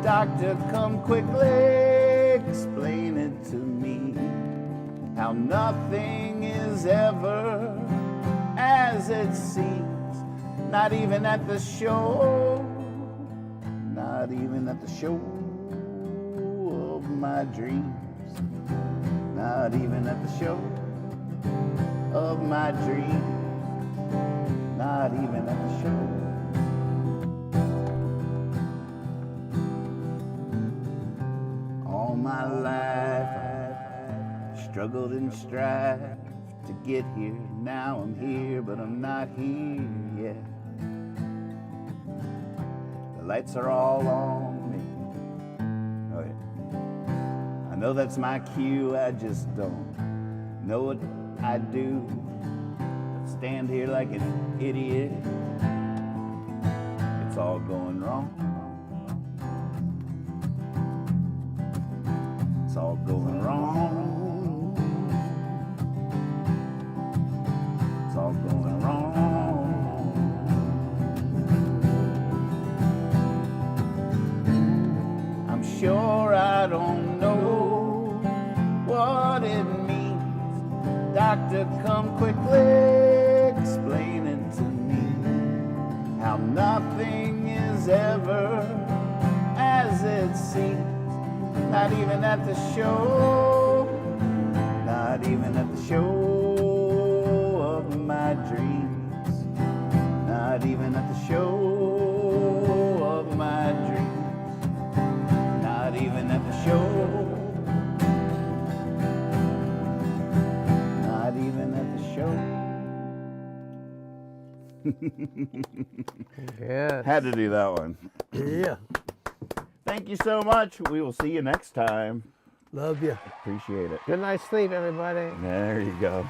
Doctor, come quickly explain it to me. How nothing is ever as it seems. Not even at the show. Not even at the show of my dreams. Not even at the show of my dreams. Not even at the show. All my life I've struggled and strived to get here. Now I'm here, but I'm not here yet. The lights are all on me. Oh yeah. I know that's my cue, I just don't know what I do. Stand here like an idiot. It's all going wrong. It's all going wrong. It's all going wrong. I'm sure I don't know what it means. Doctor, come quickly explaining to me how nothing is ever as it seems. Not even at the show. Not even at the show of my dreams. Not even at the show of my dreams. Not even at the show. Not even at the show. Good. Had to do that one. Yeah. Thank you so much. We will see you next time. Love you. Appreciate it. Good night's sleep, everybody. There you go.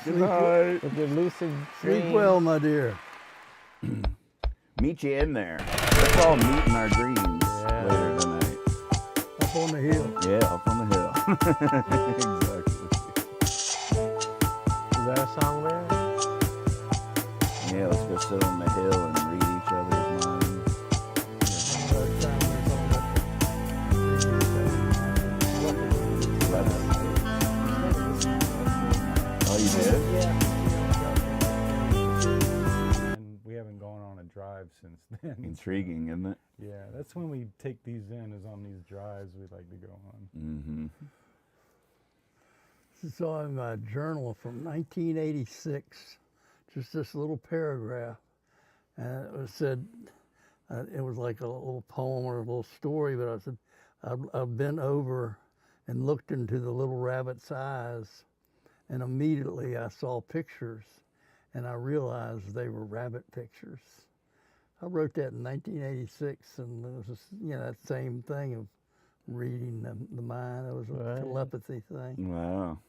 Good night. With your lucid Sleep dreams. well, my dear. Meet you in there. Let's all meet in our dreams later tonight. Up on the hill. Yeah, up on the hill. Exactly. Is that a song there? Yeah, let's go sit on the hill and read each other's minds. Oh, you And we haven't gone on a drive since then. Intriguing, isn't it? Yeah, that's when we take these in, is on these drives we like to go on. Mm-hmm. This is on my journal from 1986, just this little paragraph. And it said, it was like a little poem or a little story, but I said, I've been over and looked into the little rabbit's eyes, and immediately I saw pictures, and I realized they were rabbit pictures. I wrote that in 1986, and it was just, that same thing of reading the mind. It was a telepathy thing. Wow.